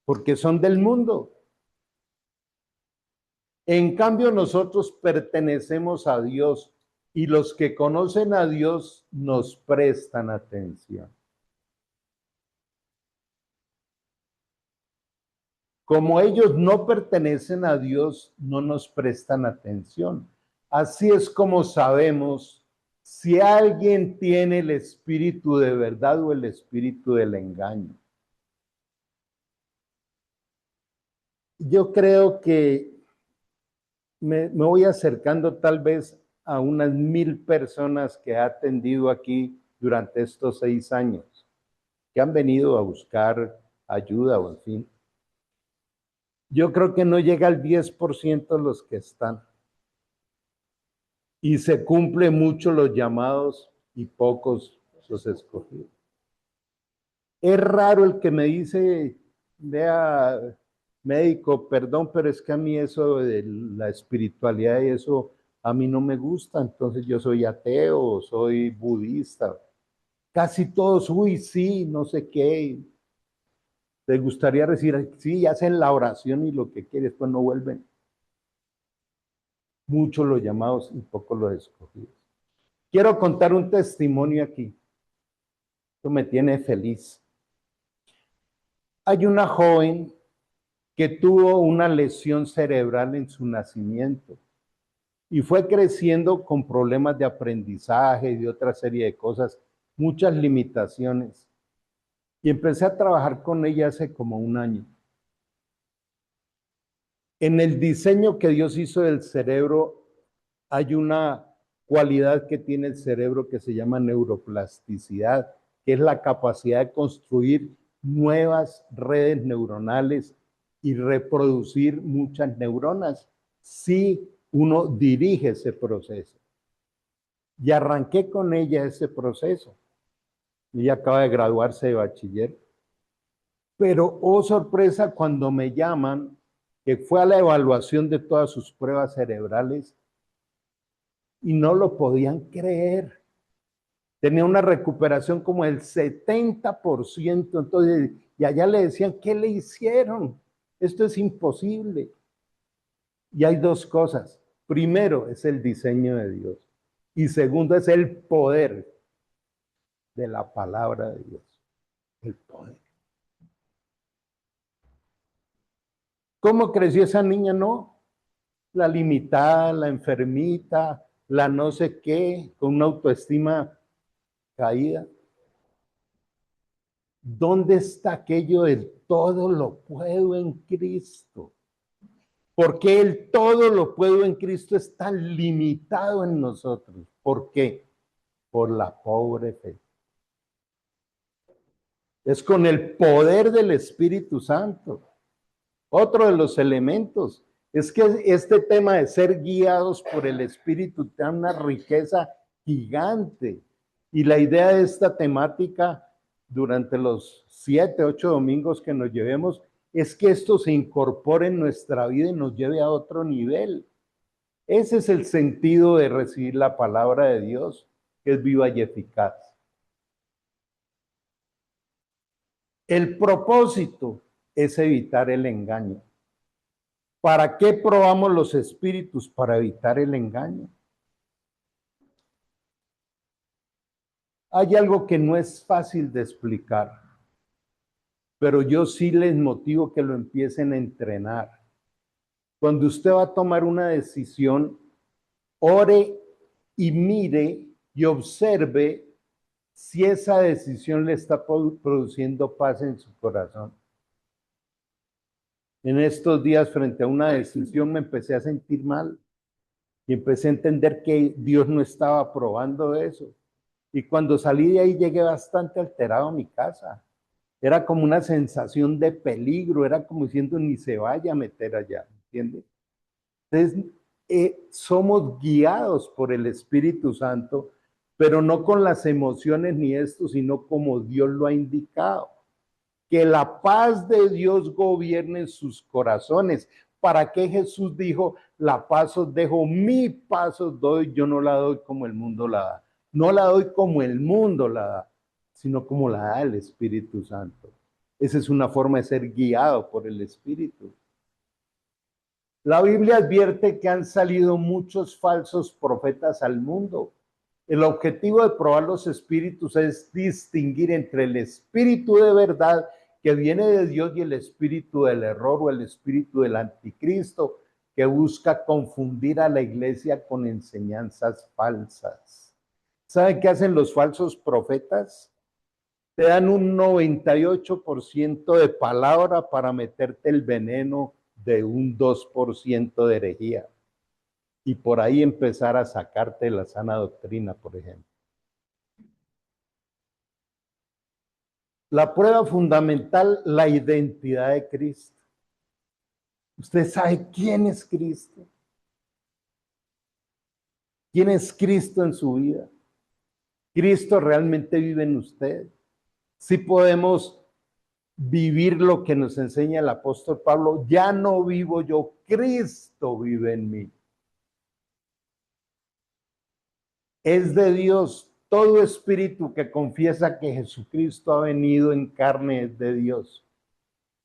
porque son del mundo. En cambio, nosotros pertenecemos a Dios y los que conocen a Dios nos prestan atención. Como ellos no pertenecen a Dios, no nos prestan atención. Así es como sabemos si alguien tiene el espíritu de verdad o el espíritu del engaño. Yo creo que me voy acercando tal vez a unas 1000 personas que he atendido aquí durante estos 6 años, que han venido a buscar ayuda o en fin. Yo creo que no llega al 10% los que están. Y se cumple mucho los llamados y pocos los escogidos. Es raro el que me dice, vea, médico, perdón, pero es que a mí eso de la espiritualidad y eso a mí no me gusta, entonces yo soy ateo, soy budista. Casi todos, uy, sí, no sé qué. ¿Te gustaría decir, sí, hacen la oración y lo que quieren, después no vuelven? Muchos los llamados y pocos los escogidos. Quiero contar un testimonio aquí. Esto me tiene feliz. Hay una joven que tuvo una lesión cerebral en su nacimiento y fue creciendo con problemas de aprendizaje y de otra serie de cosas, muchas limitaciones. Y empecé a trabajar con ella hace como un año. En el diseño que Dios hizo del cerebro hay una cualidad que tiene el cerebro que se llama neuroplasticidad, que es la capacidad de construir nuevas redes neuronales y reproducir muchas neuronas si uno dirige ese proceso. Y arranqué con ella ese proceso. Ella acaba de graduarse de bachiller. Pero, oh sorpresa, cuando me llaman, que fue a la evaluación de todas sus pruebas cerebrales y no lo podían creer. Tenía una recuperación como el 70%, entonces, y allá le decían, ¿qué le hicieron? Esto es imposible. Y hay dos cosas. Primero, es el diseño de Dios. Y segundo, es el poder. de la palabra de Dios, el poder. ¿Cómo creció esa niña? No, la limitada, la enfermita, la no sé qué, con una autoestima caída. ¿Dónde está aquello del todo lo puedo en Cristo? ¿Por qué el todo lo puedo en Cristo es tan limitado en nosotros? ¿Por qué? Por la pobre fe. Es con el poder del Espíritu Santo. Otro de los elementos es que este tema de ser guiados por el Espíritu tiene una riqueza gigante. Y la idea de esta temática durante los 7, 8 domingos que nos llevemos es que esto se incorpore en nuestra vida y nos lleve a otro nivel. Ese es el sentido de recibir la palabra de Dios, que es viva y eficaz. El propósito es evitar el engaño. ¿Para qué probamos los espíritus? Para evitar el engaño. Hay algo que no es fácil de explicar, pero yo sí les motivo que lo empiecen a entrenar. Cuando usted va a tomar una decisión, ore y mire y observe si esa decisión le está produciendo paz en su corazón. En estos días, frente a una decisión, me empecé a sentir mal y empecé a entender que Dios no estaba aprobando eso. Y cuando salí de ahí llegué bastante alterado a mi casa. Era como una sensación de peligro, era como diciendo ni se vaya a meter allá, ¿entiende? Entonces, somos guiados por el Espíritu Santo, pero no con las emociones ni esto, sino como Dios lo ha indicado. Que la paz de Dios gobierne en sus corazones. ¿Para qué Jesús dijo, la paz os dejo, mi paz os doy? Yo no la doy como el mundo la da. No la doy como el mundo la da, sino como la da el Espíritu Santo. Esa es una forma de ser guiado por el Espíritu. La Biblia advierte que han salido muchos falsos profetas al mundo. El objetivo de probar los espíritus es distinguir entre el espíritu de verdad que viene de Dios y el espíritu del error o el espíritu del anticristo que busca confundir a la iglesia con enseñanzas falsas. ¿Saben qué hacen los falsos profetas? Te dan un 98% de palabra para meterte el veneno de un 2% de herejía. Y por ahí empezar a sacarte la sana doctrina, por ejemplo. La prueba fundamental, la identidad de Cristo. Usted sabe quién es Cristo. ¿Quién es Cristo en su vida? ¿Cristo realmente vive en usted? Sí podemos vivir lo que nos enseña el apóstol Pablo. Ya no vivo yo, Cristo vive en mí. Es de Dios. Todo espíritu que confiesa que Jesucristo ha venido en carne es de Dios.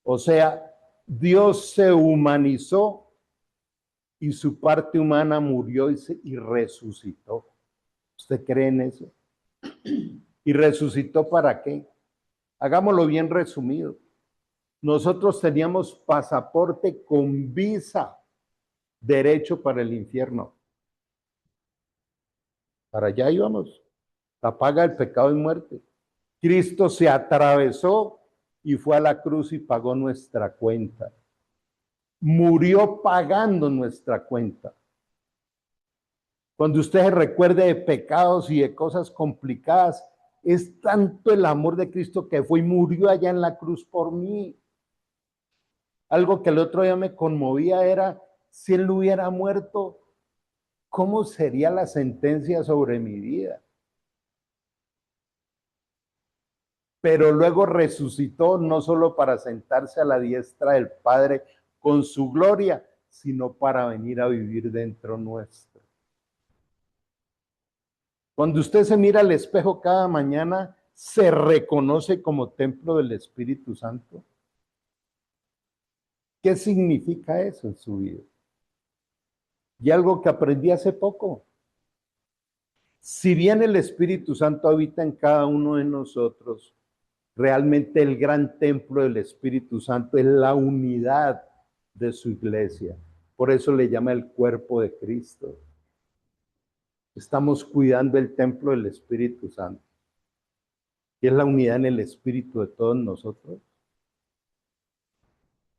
O sea, Dios se humanizó y su parte humana murió y resucitó. ¿Usted cree en eso? ¿Y resucitó para qué? Hagámoslo bien resumido. Nosotros teníamos pasaporte con visa, derecho para el infierno. Para allá íbamos. La paga del pecado y muerte. Cristo se atravesó y fue a la cruz y pagó nuestra cuenta. Murió pagando nuestra cuenta. Cuando usted se recuerde de pecados y de cosas complicadas, es tanto el amor de Cristo que fue y murió allá en la cruz por mí. Algo que el otro día me conmovía era, si él no hubiera muerto, ¿cómo sería la sentencia sobre mi vida? Pero luego resucitó no solo para sentarse a la diestra del Padre con su gloria, sino para venir a vivir dentro nuestro. Cuando usted se mira al espejo cada mañana, ¿se reconoce como templo del Espíritu Santo? ¿Qué significa eso en su vida? Y algo que aprendí hace poco. Si bien el Espíritu Santo habita en cada uno de nosotros, realmente el gran templo del Espíritu Santo es la unidad de su iglesia. Por eso le llama el cuerpo de Cristo. Estamos cuidando el templo del Espíritu Santo, que es la unidad en el Espíritu de todos nosotros.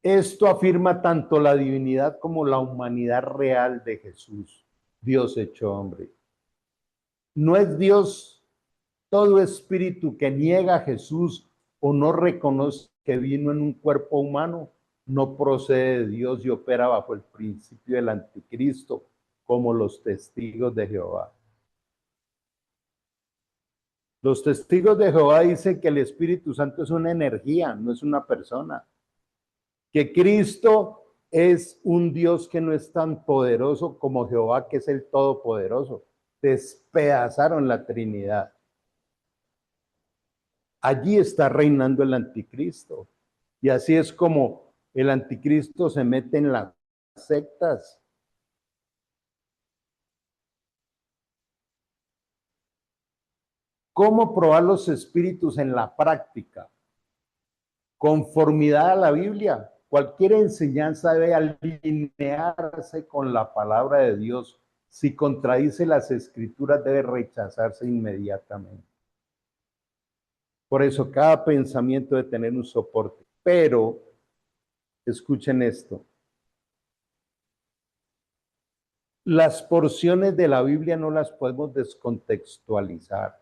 Esto afirma tanto la divinidad como la humanidad real de Jesús, Dios hecho hombre. No es Dios todo espíritu que niega a Jesús o no reconoce que vino en un cuerpo humano, no procede de Dios y opera bajo el principio del anticristo, como los testigos de Jehová. Los testigos de Jehová dicen que el Espíritu Santo es una energía, no es una persona. Que Cristo es un Dios que no es tan poderoso como Jehová, que es el Todopoderoso. Despedazaron la Trinidad. Allí está reinando el anticristo. Y así es como el anticristo se mete en las sectas. ¿Cómo probar los espíritus en la práctica? Conformidad a la Biblia. Cualquier enseñanza debe alinearse con la palabra de Dios. Si contradice las escrituras, debe rechazarse inmediatamente. Por eso cada pensamiento debe tener un soporte. Pero, escuchen esto. Las porciones de la Biblia no las podemos descontextualizar.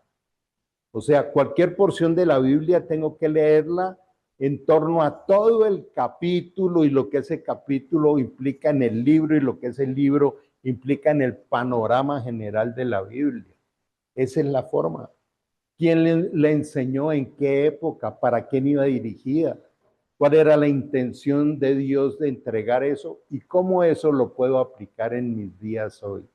O sea, cualquier porción de la Biblia tengo que leerla en torno a todo el capítulo y lo que ese capítulo implica en el libro y lo que ese libro implica en el panorama general de la Biblia. Esa es la forma. ¿Quién le enseñó? ¿En qué época? ¿Para quién iba dirigida? ¿Cuál era la intención de Dios de entregar eso? ¿Y cómo eso lo puedo aplicar en mis días hoy?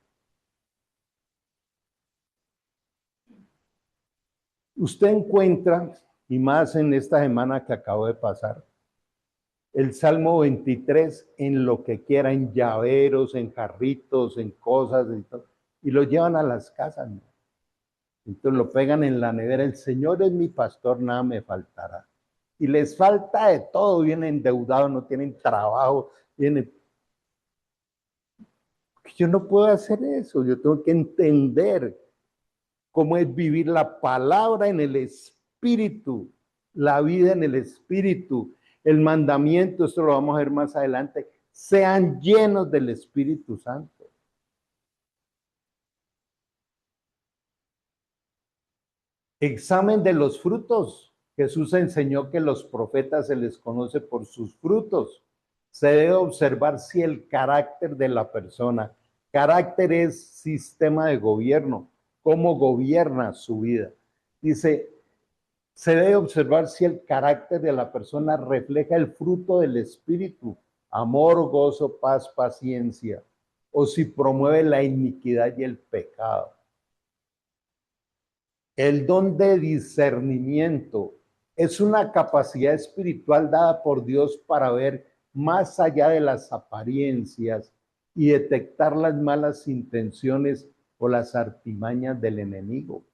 Usted encuentra, y más en esta semana que acabo de pasar, el Salmo 23 en lo que quiera, en llaveros, en jarritos, en cosas, y lo llevan a las casas, ¿no? Entonces lo pegan en la nevera. El Señor es mi pastor, nada me faltará. Y les falta de todo, vienen endeudados, no tienen trabajo, vienen... Yo no puedo hacer eso, yo tengo que entender cómo es vivir la palabra en el espíritu, la vida en el espíritu, el mandamiento, esto lo vamos a ver más adelante, sean llenos del Espíritu Santo. Examen de los frutos. Jesús enseñó que los profetas se les conoce por sus frutos. Se debe observar si el carácter de la persona, carácter es sistema de gobierno, cómo gobierna su vida. Dice, se debe observar si el carácter de la persona refleja el fruto del espíritu, amor, gozo, paz, paciencia, o si promueve la iniquidad y el pecado. El don de discernimiento es una capacidad espiritual dada por Dios para ver más allá de las apariencias y detectar las malas intenciones o las artimañas del enemigo.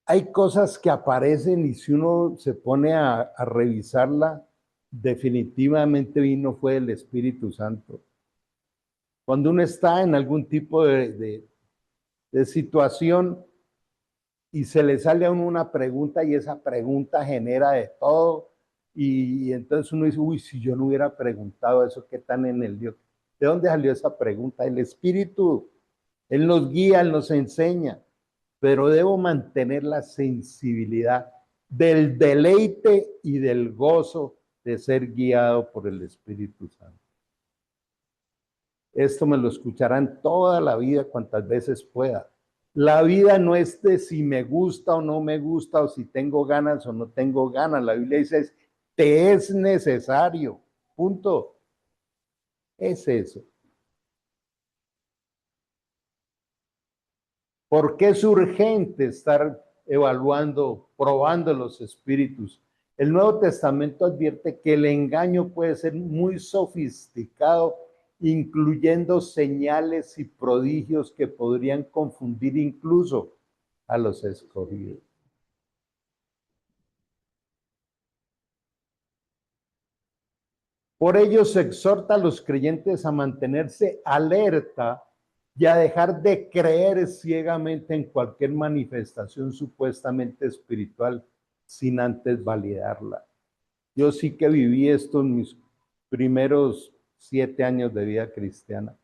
Hay cosas que aparecen y si uno se pone a revisarla, definitivamente fue el Espíritu Santo. Cuando uno está en algún tipo de situación y se le sale a uno una pregunta y esa pregunta genera de todo y entonces uno dice, uy, si yo no hubiera preguntado eso, ¿qué tan en el Dios? ¿De dónde salió esa pregunta? El Espíritu, Él nos guía, Él nos enseña, pero debo mantener la sensibilidad del deleite y del gozo de ser guiado por el Espíritu Santo. Esto me lo escucharán toda la vida, cuantas veces pueda. La vida no es de si me gusta o no me gusta, o si tengo ganas o no tengo ganas. La Biblia dice, te es necesario. Punto. Es eso. ¿Por qué es urgente estar evaluando, probando los espíritus? El Nuevo Testamento advierte que el engaño puede ser muy sofisticado incluyendo señales y prodigios que podrían confundir incluso a los escogidos. Por ello se exhorta a los creyentes a mantenerse alerta y a dejar de creer ciegamente en cualquier manifestación supuestamente espiritual sin antes validarla. Yo sí que viví esto en mis primeros 7 años de vida cristiana.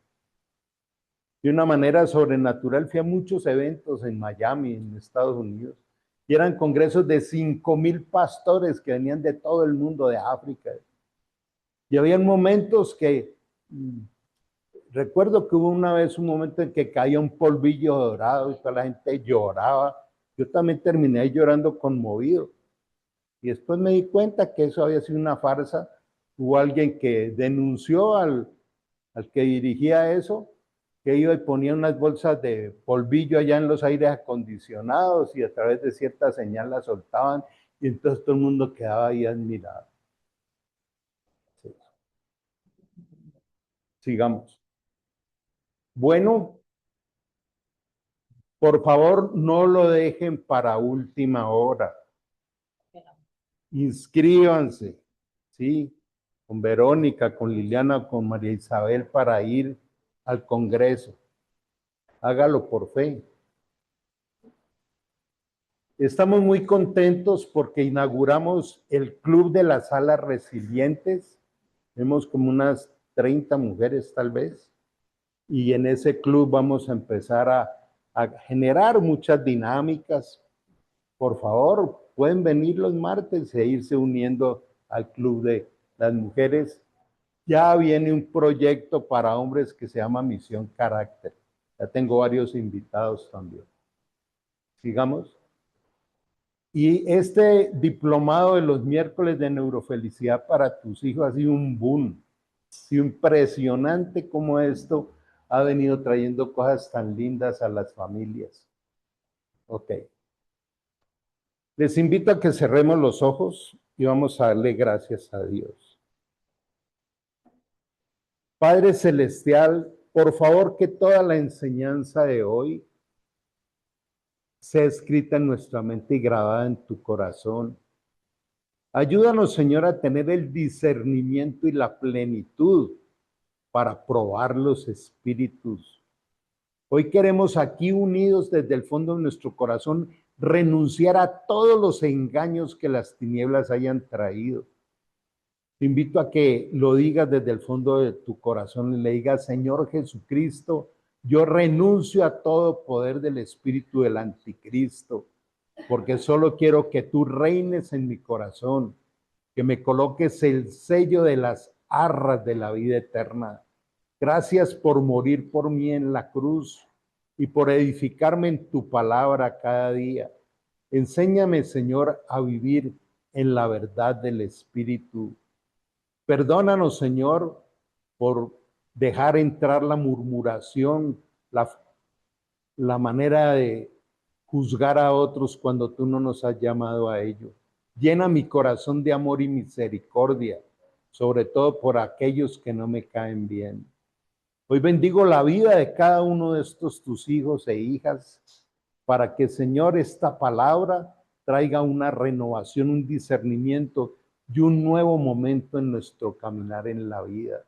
De una manera sobrenatural fui a muchos eventos en Miami, en Estados Unidos, y eran congresos de 5,000 pastores que venían de todo el mundo, de África. Y había momentos que, recuerdo que hubo una vez un momento en que caía un polvillo dorado y toda la gente lloraba. Yo también terminé llorando conmovido. Y después me di cuenta que eso había sido una farsa. Hubo alguien que denunció al que dirigía eso, que iba y ponía unas bolsas de polvillo allá en los aires acondicionados y a través de cierta señal la soltaban y entonces todo el mundo quedaba ahí admirado. Sí. Sigamos. Bueno, por favor, no lo dejen para última hora. Inscríbanse, ¿sí? Con Verónica, con Liliana, con María Isabel para ir al Congreso. Hágalo por fe. Estamos muy contentos porque inauguramos el Club de las Salas Resilientes. Vemos como unas 30 mujeres tal vez. Y en ese club vamos a empezar a generar muchas dinámicas. Por favor, pueden venir los martes e irse uniendo al Club de las Mujeres. Ya viene un proyecto para hombres que se llama Misión Carácter. Ya tengo varios invitados también. Sigamos. Y este diplomado de los miércoles de neurofelicidad para tus hijos ha sido un boom. Sí, impresionante cómo esto ha venido trayendo cosas tan lindas a las familias. Ok. Les invito a que cerremos los ojos y vamos a darle gracias a Dios. Padre Celestial, por favor que toda la enseñanza de hoy sea escrita en nuestra mente y grabada en tu corazón. Ayúdanos, Señor, a tener el discernimiento y la plenitud para probar los espíritus. Hoy queremos aquí unidos desde el fondo de nuestro corazón renunciar a todos los engaños que las tinieblas hayan traído. Te invito a que lo digas desde el fondo de tu corazón y le digas, Señor Jesucristo, yo renuncio a todo poder del espíritu del anticristo, porque solo quiero que tú reines en mi corazón, que me coloques el sello de las arras de la vida eterna. Gracias por morir por mí en la cruz y por edificarme en tu palabra cada día. Enséñame, Señor, a vivir en la verdad del Espíritu. Perdónanos, Señor, por dejar entrar la murmuración, la manera de juzgar a otros cuando tú no nos has llamado a ello. Llena mi corazón de amor y misericordia, sobre todo por aquellos que no me caen bien. Hoy bendigo la vida de cada uno de estos tus hijos e hijas, para que, Señor, esta palabra traiga una renovación, un discernimiento y un nuevo momento en nuestro caminar en la vida.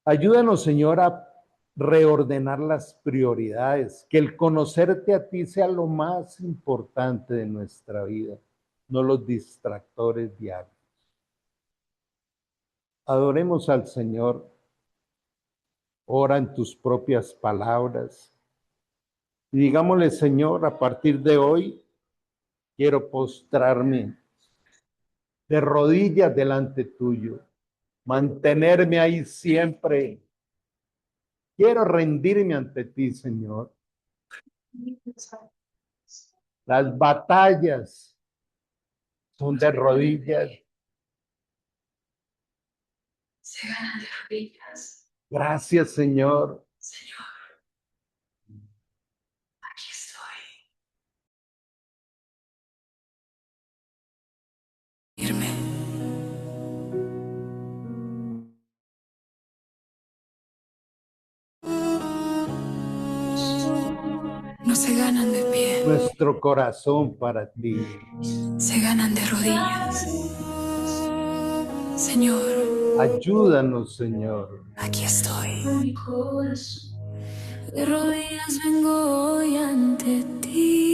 Ayúdanos, Señor, a reordenar las prioridades, que el conocerte a ti sea lo más importante de nuestra vida, no los distractores diarios. Adoremos al Señor, ora en tus propias palabras y digámosle, Señor, a partir de hoy quiero postrarme de rodillas delante tuyo, mantenerme ahí siempre. Quiero rendirme ante ti, Señor. Las batallas son de rodillas. Se ganan de rodillas. Gracias, Señor. Señor, aquí estoy. Irme. ganan de pie, nuestro corazón para ti. se ganan de rodillas. Señor, Ayúdanos, Señor. aquí estoy. De rodillas vengo hoy ante ti.